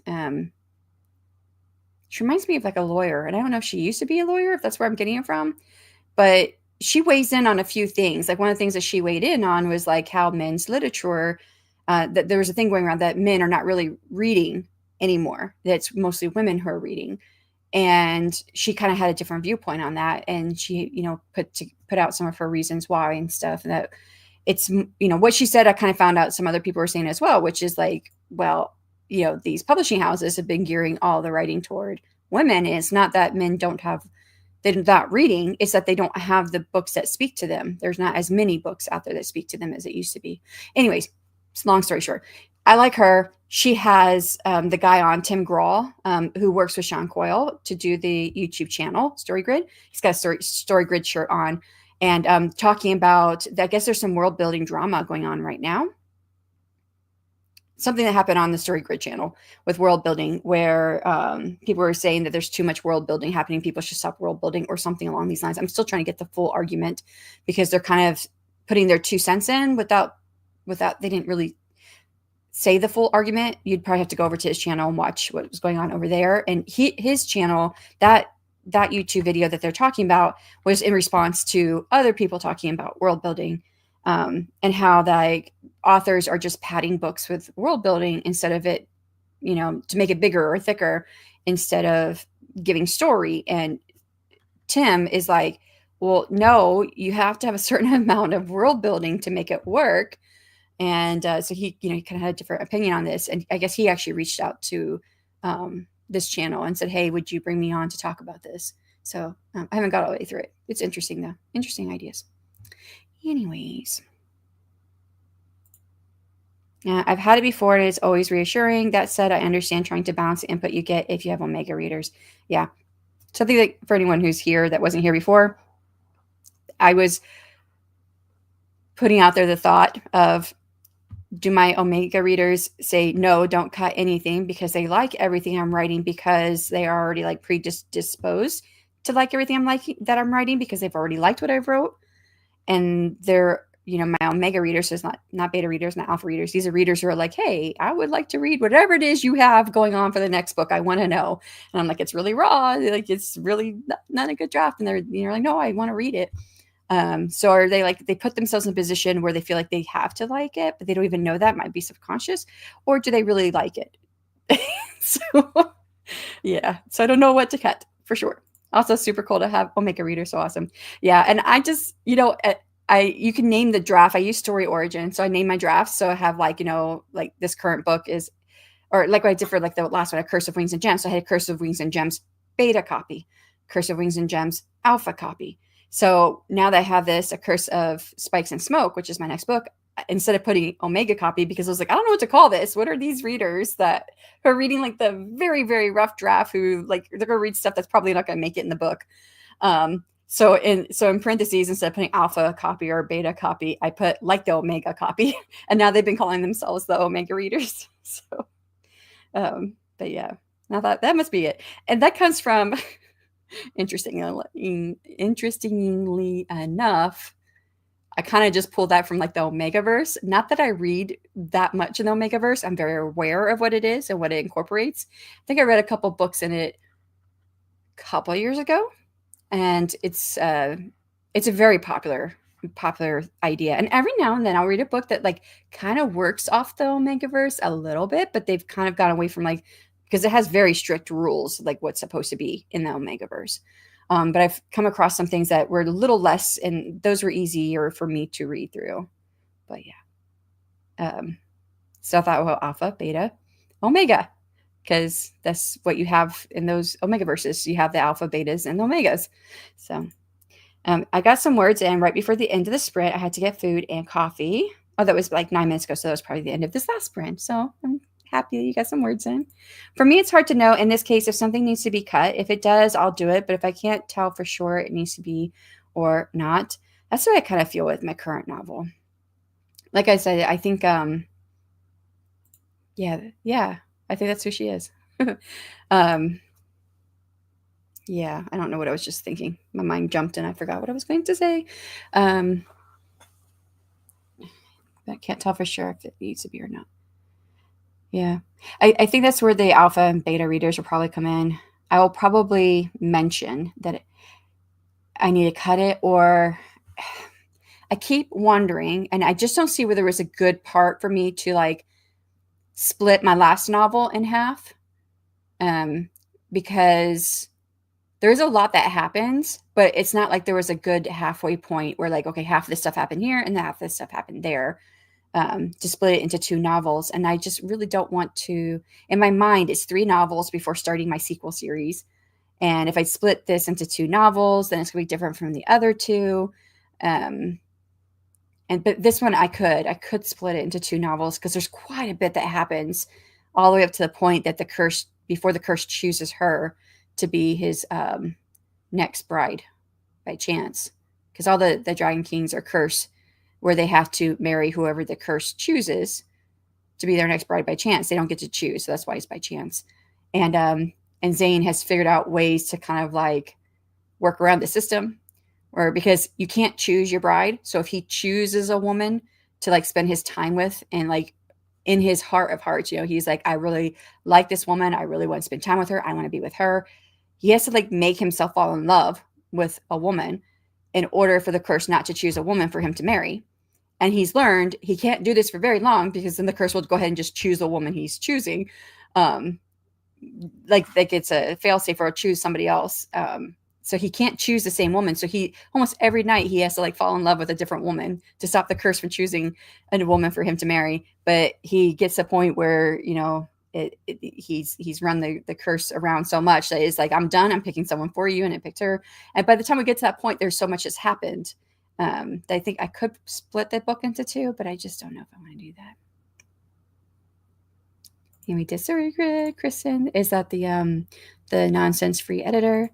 She reminds me of like a lawyer, and I don't know if she used to be a lawyer, if that's where I'm getting it from, but she weighs in on a few things. Like one of the things that she weighed in on was like how men's literature, that there was a thing going around that men are not really reading anymore. That's mostly women who are reading. And she kind of had a different viewpoint on that. And she, put out some of her reasons why and stuff. And that it's, what she said, I kind of found out some other people were saying as well, which is like, well, these publishing houses have been gearing all the writing toward women. And it's not that men they're not reading. It's that they don't have the books that speak to them. There's not as many books out there that speak to them as it used to be. Anyways, it's long story short. I like her. She has the guy on, Tim Grawl, who works with Sean Coyle to do the YouTube channel, Story Grid. He's got a Story Grid shirt on and talking about, I guess there's some world building drama going on right now. Something that happened on the Story Grid channel with world building where people were saying that there's too much world building happening. People should stop world building or something along these lines. I'm still trying to get the full argument because they're kind of putting their 2 cents in without they didn't really say the full argument. You'd probably have to go over to his channel and watch what was going on over there. And his channel, that YouTube video that they're talking about was in response to other people talking about world building and how like authors are just padding books with world building instead of it, to make it bigger or thicker instead of giving story. And Tim is like, well, no, you have to have a certain amount of world building to make it work. And so he, kind of had a different opinion on this. And I guess he actually reached out to this channel and said, hey, would you bring me on to talk about this? So I haven't got all the way through it. It's interesting, though. Interesting ideas. Anyways. I've had it before, and it's always reassuring. That said, I understand trying to balance the input you get if you have Omega readers. Yeah. Something like for anyone who's here that wasn't here before, I was putting out there the thought of, do my Omega readers say, no, don't cut anything because they like everything I'm writing because they are already like predisposed to like everything that I'm writing because they've already liked what I wrote. And they're, my Omega readers is not beta readers, not alpha readers. These are readers who are like, hey, I would like to read whatever it is you have going on for the next book. I want to know. And I'm like, it's really raw. Like, it's really not a good draft. And they're like, no, I want to read it. So are they like, they put themselves in a position where they feel like they have to like it, but they don't even know that. Might be subconscious, or do they really like it? So yeah, so I don't know what to cut for sure. Also super cool to have Omega readers. So awesome. Yeah. And I just, you can name the draft. I use Story Origin. So I name my drafts. So I have like, like this current book is, or like what I did for like the last one, a Curse of Wings and Gems. So I had Curse of Wings and Gems beta copy, Curse of Wings and Gems alpha copy. So now that I have this, A Curse of Spikes and Smoke, which is my next book, instead of putting Omega copy, because I was like, I don't know what to call this. What are these readers that who are reading like the very, very rough draft, who like they're gonna read stuff that's probably not gonna make it in the book. So in parentheses, instead of putting alpha copy or beta copy, I put like the Omega copy. And now they've been calling themselves the Omega readers. So but yeah, now that must be it. And that comes from interestingly enough, I kind of just pulled that from like the Omegaverse. Not that I read that much in the Omegaverse. I'm very aware of what it is and what it incorporates. I think I read a couple books in it a couple years ago, and it's a very popular idea. And every now and then I'll read a book that like kind of works off the Omegaverse a little bit, but they've kind of gone away from like, because it has very strict rules like what's supposed to be in the Omegaverse. But I've come across some things that were a little less, and those were easier for me to read through. But yeah, so I thought, well, alpha, beta, omega, because that's what you have in those omega verses. You have the alpha, betas, and the omegas. So I got some words in right before the end of the sprint. I had to get food and coffee. Oh, that was like 9 minutes ago, so that was probably the end of this last sprint. So I'm happy that you got some words in. For me, it's hard to know in this case if something needs to be cut. If it does, I'll do it. But if I can't tell for sure it needs to be or not, that's what I kind of feel with my current novel. Like I said, I think, yeah, I think that's who she is. Yeah, I don't know what I was just thinking. My mind jumped and I forgot what I was going to say. I can't tell for sure if it needs to be or not. Yeah. I think that's where the alpha and beta readers will probably come in. I will probably mention that I need to cut it, or I keep wondering, and I just don't see where there was a good part for me to like split my last novel in half. Because there's a lot that happens, but it's not like there was a good halfway point where like, okay, half of this stuff happened here and half of this stuff happened there. To split it into 2 novels. And I just really don't want to, in my mind, it's 3 novels before starting my sequel series. And if I split this into 2 novels, then it's going to be different from the other 2. But this one I could split it into 2 novels because there's quite a bit that happens all the way up to the point that before the curse chooses her to be his next bride by chance. Because all the Dragon Kings are cursed, where they have to marry whoever the curse chooses to be their next bride by chance. They don't get to choose, so that's why it's by chance. And Zane has figured out ways to kind of like work around the system, or because you can't choose your bride. So if he chooses a woman to like spend his time with, and like in his heart of hearts, he's like, I really like this woman. I really want to spend time with her. I want to be with her. He has to like make himself fall in love with a woman in order for the curse not to choose a woman for him to marry. And he's learned he can't do this for very long, because then the curse will go ahead and just choose the woman he's choosing. Like it's a failsafe, or choose somebody else. So he can't choose the same woman. So he almost every night he has to like fall in love with a different woman to stop the curse from choosing a woman for him to marry. But he gets to a point where, he's run the curse around so much that it's like, I'm done. I'm picking someone for you. And it picked her. And by the time we get to that point, there's so much has happened. That I think I could split the book into 2, but I just don't know if I want to do that. And we disagree, Kristen. Is that the nonsense-free editor?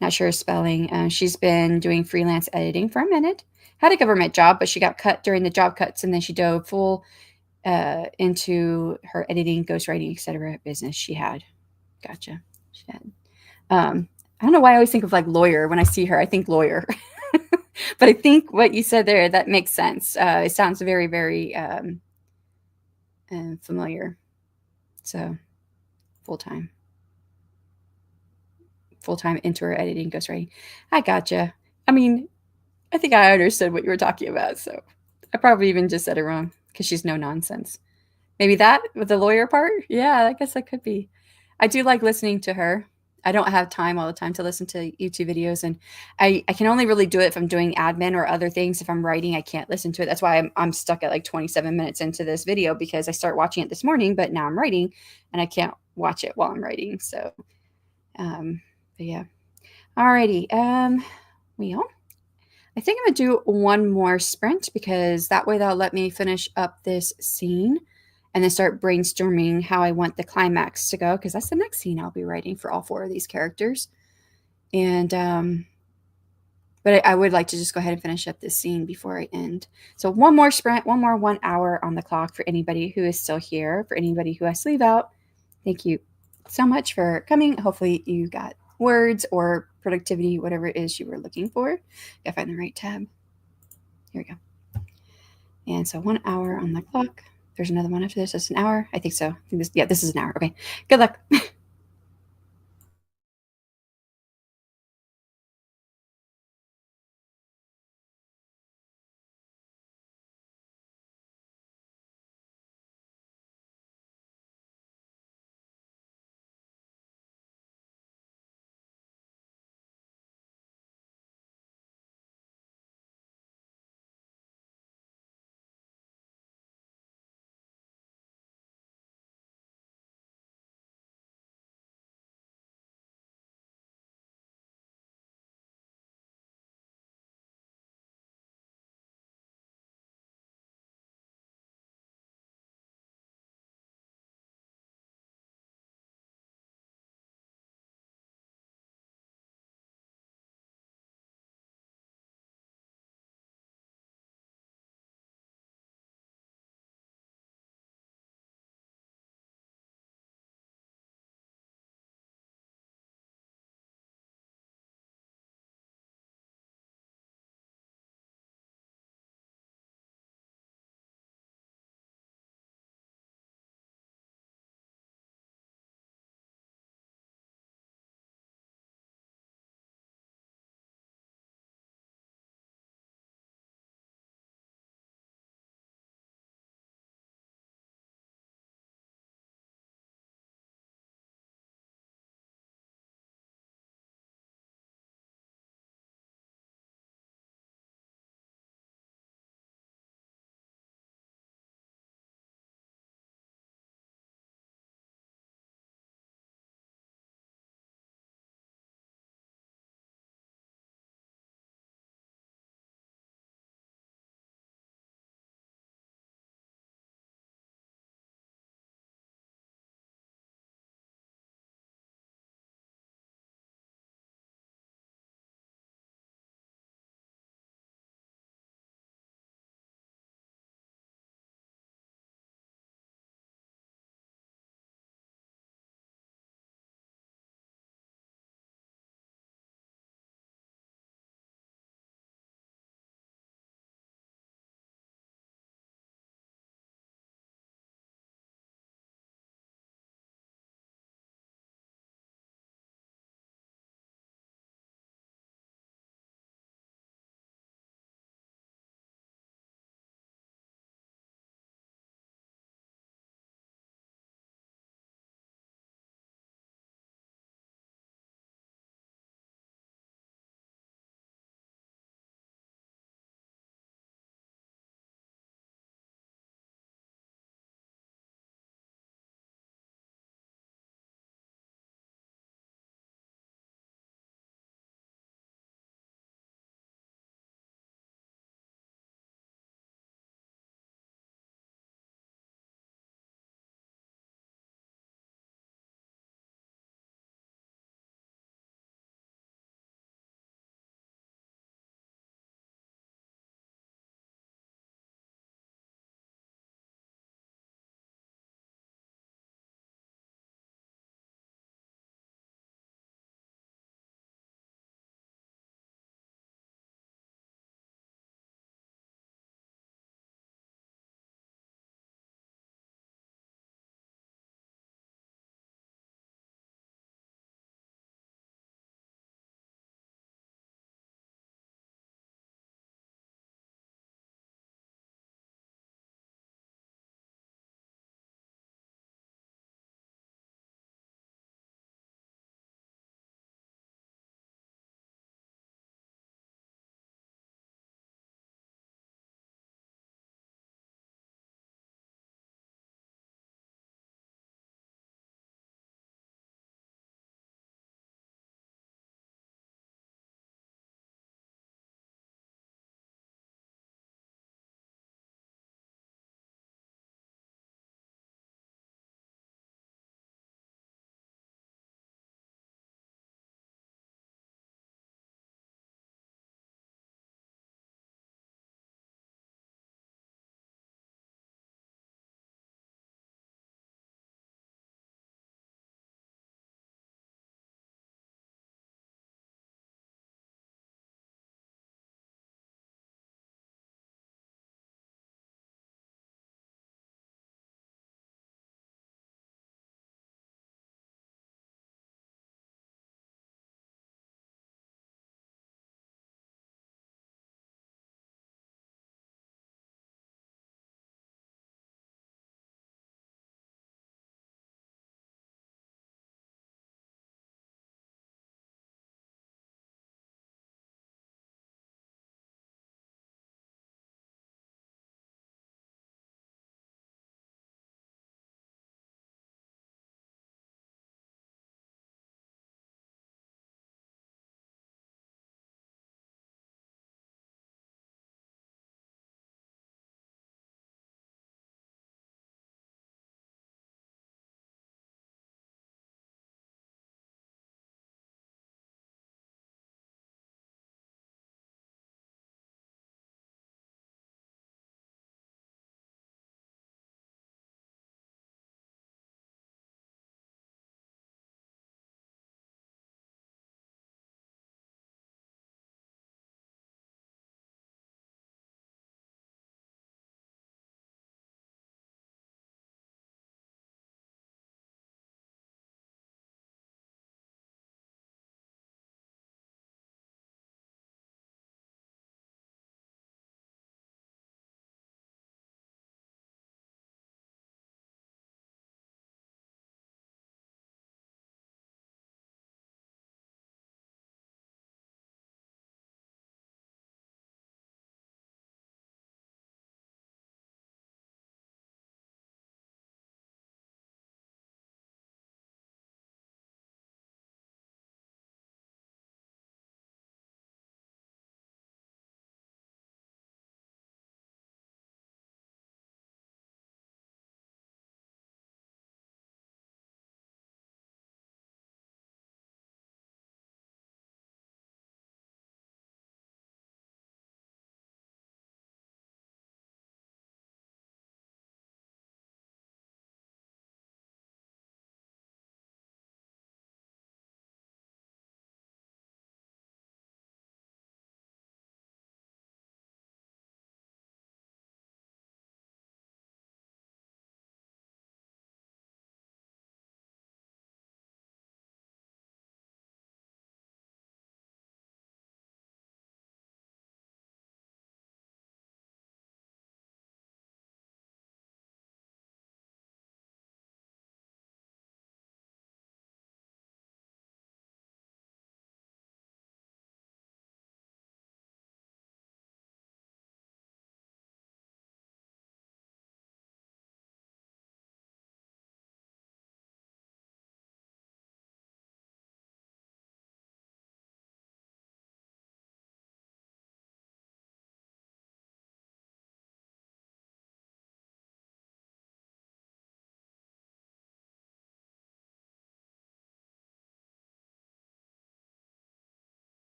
Not sure of spelling. She's been doing freelance editing for a minute. Had a government job, but she got cut during the job cuts, and then she dove full into her editing, ghostwriting, etc. business she had. Gotcha. She had. I don't know why I always think of like lawyer when I see her. I think lawyer. But I think what you said there, that makes sense. It sounds very, very familiar. So full-time into her editing, ghostwriting. I gotcha. I mean, I think I understood what you were talking about. So I probably even just said it wrong because she's no nonsense. Maybe that with the lawyer part. Yeah, I guess that could be. I do like listening to her. I don't have time all the time to listen to YouTube videos, and I can only really do it if I'm doing admin or other things. If I'm writing, I can't listen to it. That's why I'm stuck at like 27 minutes into this video, because I start watching it this morning, but now I'm writing and I can't watch it while I'm writing. So, but yeah. Alrighty. Well, I think I'm gonna do one more sprint because that way that'll let me finish up this scene and then start brainstorming how I want the climax to go, because that's the next scene I'll be writing for all 4 of these characters. And but I would like to just go ahead and finish up this scene before I end. So one more sprint, one more 1 hour on the clock for anybody who is still here. For anybody who has to leave out, thank you so much for coming. Hopefully you got words or productivity, whatever it is you were looking for. Gotta find the right tab. Here we go. And so 1 hour on the clock. There's another one after this. That's an hour. I think so. I think this, yeah, this is an hour. Okay. Good luck.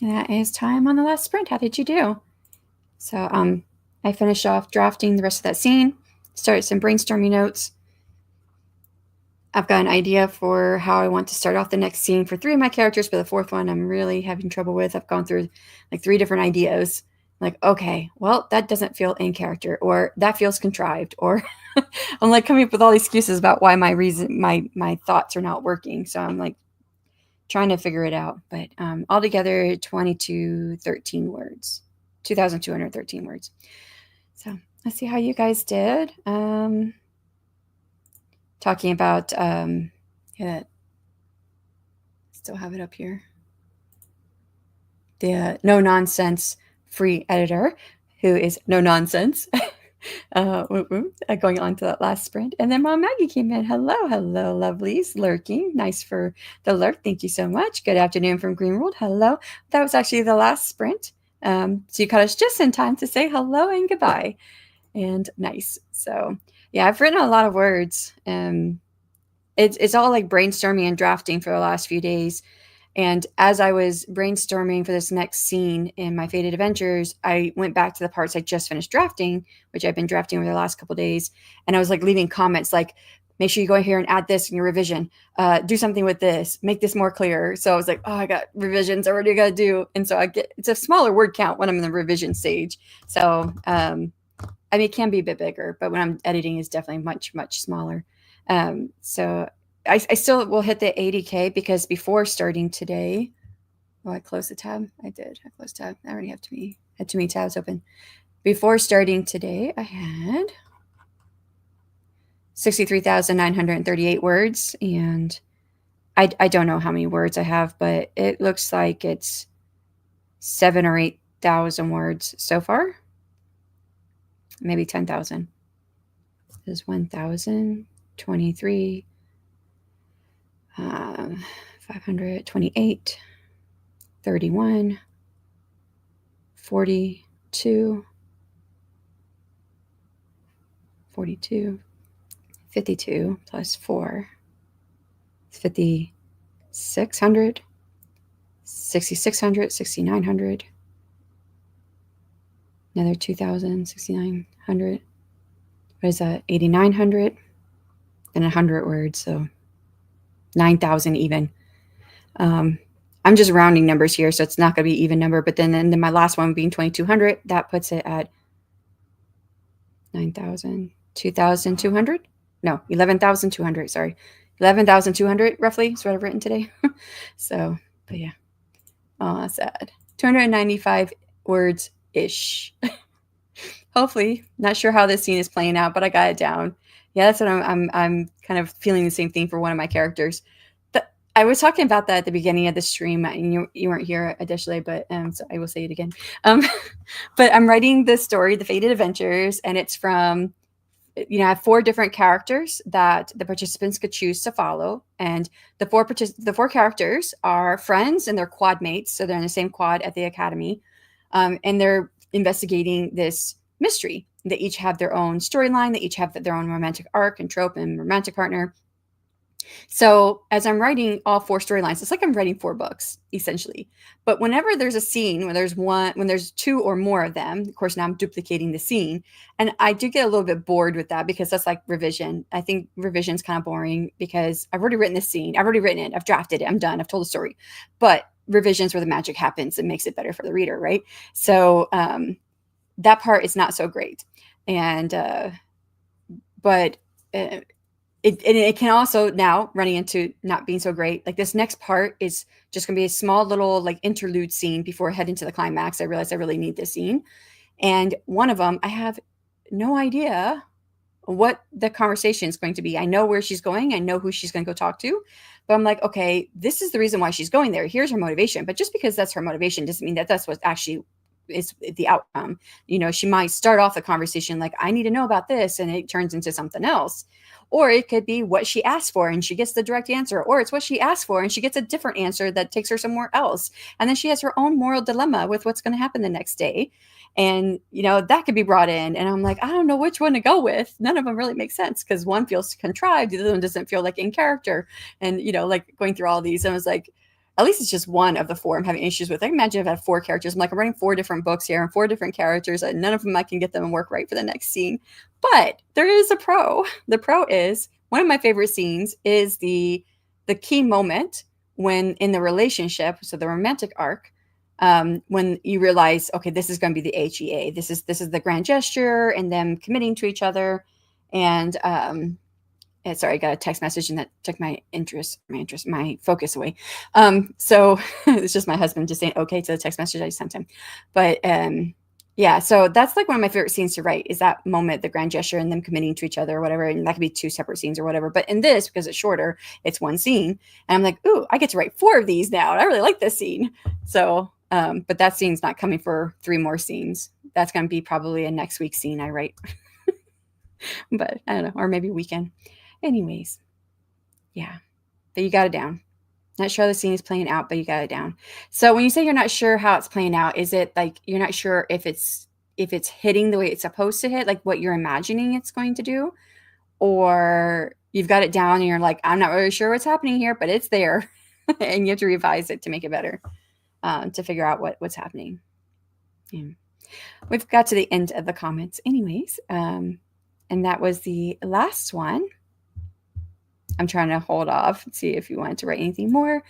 that is time on the last sprint. How did you do? So I finished off drafting the rest of that scene, started some brainstorming notes. I've got an idea for how I want to start off the next scene for 3 of my characters, but the 4th one I'm really having trouble with. I've gone through like 3 different ideas. Like, okay, well, that doesn't feel in character, or that feels contrived, or I'm like coming up with all these excuses about why my thoughts are not working. So I'm like trying to figure it out. But altogether, 2213 words, 2,213 words. So let's see how you guys did. Talking about, yeah, still have it up here. The no nonsense free editor, who is no nonsense. Going on to that last sprint. And then Mom Maggie came in. Hello, lovelies, lurking. Nice for the lurk. Thank you so much. Good afternoon from Greenwood. Hello. That was actually the last sprint. So you caught us just in time to say hello and goodbye. And nice. So yeah, I've written a lot of words. It's all like brainstorming and drafting for the last few days. And as I was brainstorming for this next scene in my Fated Adventures, I went back to the parts I just finished drafting, which I've been drafting over the last couple of days. And I was like leaving comments like, make sure you go here and add this in your revision. Do something with this, make this more clear. So I was like, oh, I got revisions I already got to do. And so it's a smaller word count when I'm in the revision stage. So, I mean, it can be a bit bigger, but when I'm editing is definitely much, much smaller. So I still will hit the 80K because before starting today, I closed the tab. I did. I closed tab. I already had too many tabs open. Before starting today, I had 63,938 words, and I don't know how many words I have, but it looks like it's 7,000 or 8,000 words so far. Maybe 10,000. There's 1,023. 528, 31, 42, 52 plus 4, 5,600, 6,600, 6,900, another 2,000, 6,900. What is that? 8,900 and 100 words. So 9,000 even. I'm just rounding numbers here, so it's not going to be even number. But then my last one being 2,200, that puts it at 9,000, 2,200. No, 11,200. Sorry, 11,200 roughly is what I've written today. So, but yeah, oh, that's sad. 295 words ish. Hopefully, not sure how this scene is playing out, but I got it down. Yeah, that's what I'm kind of feeling the same thing for one of my characters. I was talking about that at the beginning of the stream, and you weren't here additionally, but so I will say it again. But I'm writing this story, The Fated Adventures, and it's from, I have 4 different characters that the participants could choose to follow, and the 4 characters are friends and they're quad mates, so they're in the same quad at the academy, and they're investigating this mystery. They each have their own storyline. They each have their own romantic arc and trope and romantic partner. So as I'm writing all 4 storylines, it's like I'm writing 4 books essentially. But whenever there's a scene when there's 2 or more of them, of course, now I'm duplicating the scene. And I do get a little bit bored with that because that's like revision. I think revision's kind of boring because I've already written this scene. I've already written it. I've drafted it. I'm done. I've told the story. But revisions where the magic happens and makes it better for the reader, right? So that part is not so great. And it can also now running into not being so great. Like this next part is just going to be a small little like interlude scene before I head into the climax. I realized I really need this scene. And one of them, I have no idea what the conversation is going to be. I know where she's going. I know who she's going to go talk to. But I'm like, okay, this is the reason why she's going there. Here's her motivation. But just because that's her motivation doesn't mean that that's what actually is the outcome. She might start off the conversation like, I need to know about this, and it turns into something else. Or it could be what she asked for and she gets the direct answer, or it's what she asked for and she gets a different answer that takes her somewhere else. And then she has her own moral dilemma with what's going to happen the next day. And, that could be brought in. And I'm like, I don't know which one to go with. None of them really make sense because one feels contrived. The other one doesn't feel like in character. And, like going through all these, and I was like, at least it's just one of the four I'm having issues with. I can imagine if I had four characters. I'm like, I'm writing four different books here and four different characters, and none of them I can get them to work right for the next scene. But there is a pro. The pro is one of my favorite scenes is the key moment when in the relationship, so the romantic arc, when you realize, okay, this is going to be the HEA. This is the grand gesture and them committing to each other, and sorry, I got a text message and that took my focus away. So it's just my husband just saying okay to the text message I sent him. But yeah, so that's like one of my favorite scenes to write is that moment, the grand gesture and them committing to each other or whatever. And that could be two separate scenes or whatever. But in this, because it's shorter, it's one scene. And I'm like, ooh, I get to write four of these now. And I really like this scene. So, but that scene's not coming for 3 more scenes. That's going to be probably a next week scene I write. But I don't know, or maybe weekend. Anyways, yeah, but you got it down. Not sure how the scene is playing out, but you got it down. So when you say you're not sure how it's playing out, is it like you're not sure if it's hitting the way it's supposed to hit, like what you're imagining it's going to do, or you've got it down and you're like, I'm not really sure what's happening here, but it's there, and you have to revise it to make it better, to figure out what's happening. Yeah. We've got to the end of the comments, anyways, and that was the last one. I'm trying to hold off and see if you wanted to write anything more.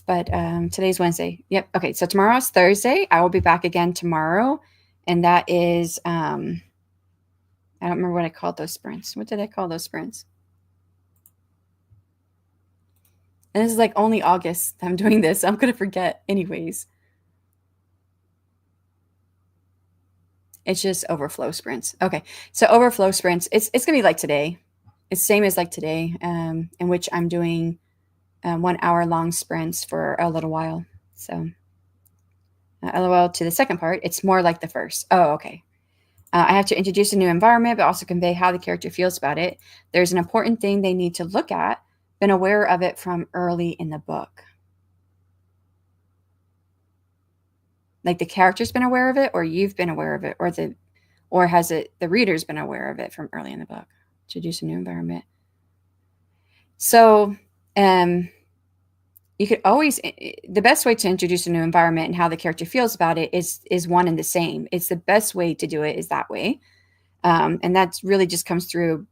But today's Wednesday. Yep. Okay. So tomorrow's Thursday. I will be back again tomorrow. And that is, I don't remember what I called those sprints. What did I call those sprints? And this is like only August I'm doing this. I'm going to forget anyways. It's just overflow sprints. Okay. So overflow sprints, it's going to be like today. It's same as like today, in which I'm doing 1 hour long sprints for a little while. So LOL to the second part, it's more like the first. Oh, okay. I have to introduce a new environment, but also convey how the character feels about it. There's an important thing they need to look at, been aware of it from early in the book. Like the character's been aware of it, or you've been aware of it, or has the reader's been aware of it from early in the book. Introduce a new environment. So you could always, the best way to introduce a new environment and how the character feels about it is one and the same. It's the best way to do it is that way. And that really just comes through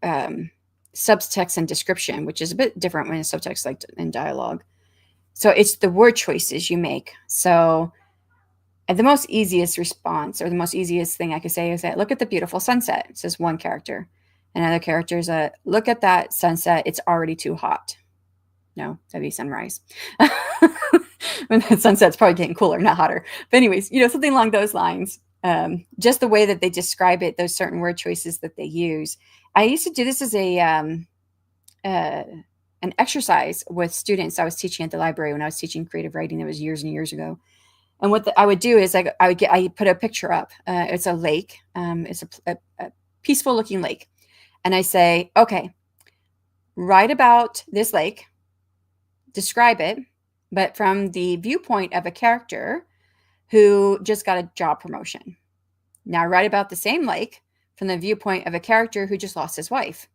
subtext and description, which is a bit different when it's subtext like in dialogue. So it's the word choices you make. So the most easiest response, or the most easiest thing I could say is that look at the beautiful sunset. It says one character. And other characters, look at that sunset. It's already too hot. No, that'd be sunrise. When the sunset's probably getting cooler, not hotter. But anyways, something along those lines. Just the way that they describe it, those certain word choices that they use. I used to do this as an exercise with students I was teaching at the library when I was teaching creative writing. That was years and years ago. And what I would do is I put a picture up. It's a lake. It's a peaceful looking lake. And I say, okay, write about this lake, describe it, but from the viewpoint of a character who just got a job promotion. Now write about the same lake from the viewpoint of a character who just lost his wife.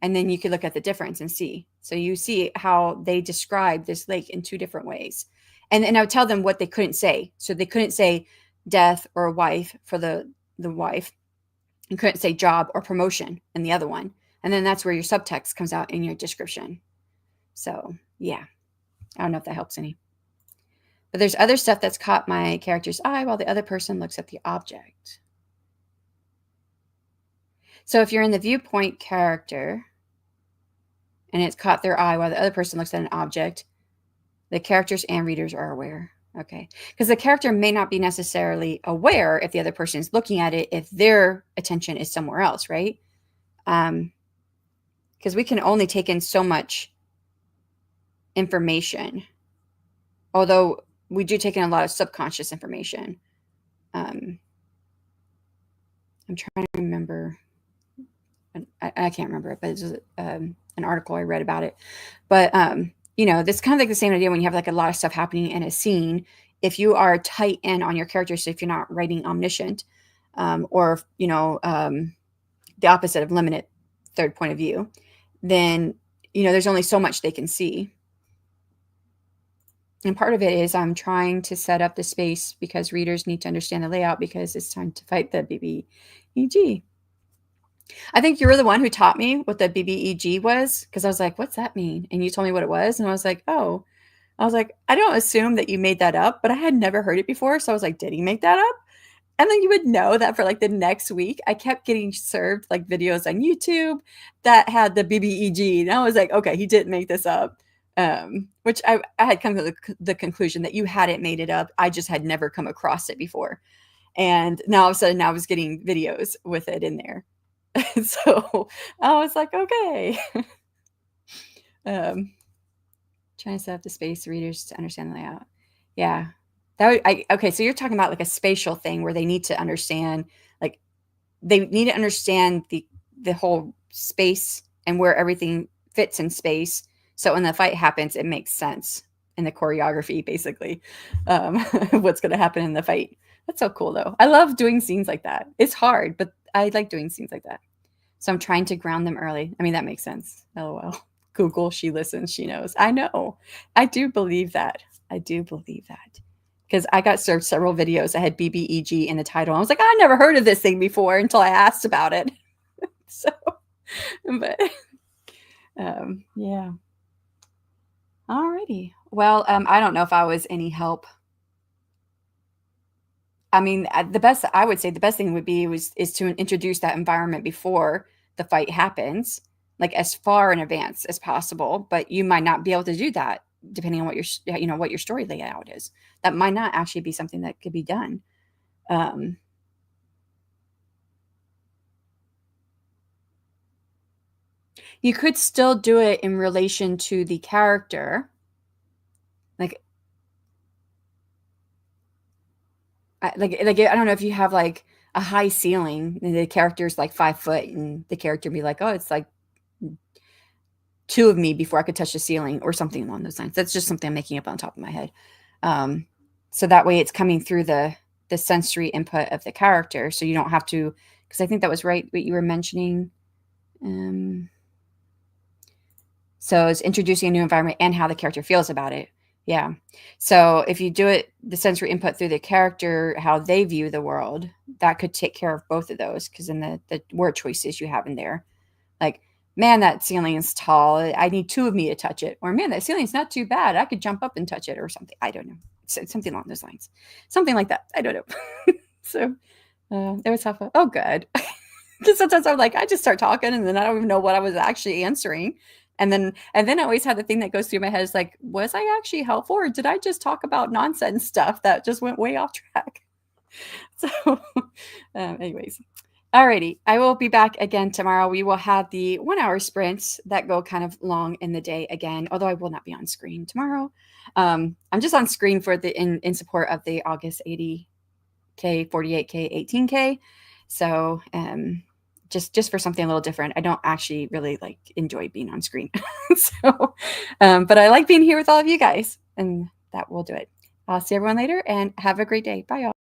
And then you could look at the difference and see. So you see how they describe this lake in 2 different ways. And I would tell them what they couldn't say. So they couldn't say death or wife for the wife. You couldn't say job or promotion in the other one. And then that's where your subtext comes out in your description. So yeah, I don't know if that helps any. But there's other stuff that's caught my character's eye while the other person looks at the object. So if you're in the viewpoint character and it's caught their eye while the other person looks at an object, the characters and readers are aware. Okay. Because the character may not be necessarily aware if the other person is looking at it, if their attention is somewhere else, right? Because we can only take in so much information, although we do take in a lot of subconscious information. I'm trying to remember. I can't remember it, but it's an article I read about it. But this kind of like the same idea when you have like a lot of stuff happening in a scene. If you are tight in on your character, so if you're not writing omniscient, or the opposite of limited, third point of view, then there's only so much they can see. And part of it is I'm trying to set up the space because readers need to understand the layout because it's time to fight the BBEG. I think you were the one who taught me what the BBEG was because I was like, what's that mean? And you told me what it was. And I was like, oh, I was like, I don't assume that you made that up, but I had never heard it before. So I was like, did he make that up? And then you would know that for like the next week, I kept getting served like videos on YouTube that had the BBEG. And I was like, okay, he didn't make this up. Which I had come to the conclusion that you hadn't made it up. I just had never come across it before. And now all of a sudden I was getting videos with it in there. So I was like, okay. um, Trying to set up the space for readers to understand the layout. Yeah. Okay, so you're talking about like a spatial thing where they need to understand, like they need to understand the whole space and where everything fits in space. So when the fight happens, it makes sense in the choreography, basically, what's going to happen in the fight. That's so cool, though. I love doing scenes like that. It's hard, but I like doing scenes like that. So I'm trying to ground them early. I mean, that makes sense. LOL. Google, she listens, she knows. I know. I do believe that. I do believe that. Because I got served several videos that had BBEG in the title. I was like, I never heard of this thing before until I asked about it. So, but yeah. Alrighty. Well, I don't know if I was any help. I mean, the best I would say the best thing would be is to introduce that environment before the fight happens, like as far in advance as possible. But you might not be able to do that depending on what what your story layout is. That might not actually be something that could be done. Um, you could still do it in relation to the character, like I don't know if you have like a high ceiling and the character's like 5 foot and the character be like, oh, it's like two of me before I could touch the ceiling or something along those lines. That's just something I'm making up on top of my head. So that way it's coming through the sensory input of the character. So you don't have to, because I think that was right what you were mentioning. So it's introducing a new environment and how the character feels about it. Yeah. So if you do it, the sensory input through the character, how they view the world, that could take care of both of those. Because then the word choices you have in there, like, man, that ceiling is tall. I need two of me to touch it. Or man, that ceiling's not too bad. I could jump up and touch it or something. I don't know. Something along those lines. Something like that. I don't know. So it was helpful. Oh, good. Because sometimes I'm like, I just start talking and then I don't even know what I was actually answering. And then I always have the thing that goes through my head is like, was I actually helpful or did I just talk about nonsense stuff that just went way off track? So anyways, alrighty. I will be back again tomorrow. We will have the 1 hour sprints that go kind of long in the day again, although I will not be on screen tomorrow. I'm just on screen for the in support of the August80K-48K-18K. So just for something a little different. I don't actually really like enjoy being on screen. So but I like being here with all of you guys, and that will do it. I'll see everyone later and have a great day. Bye, y'all.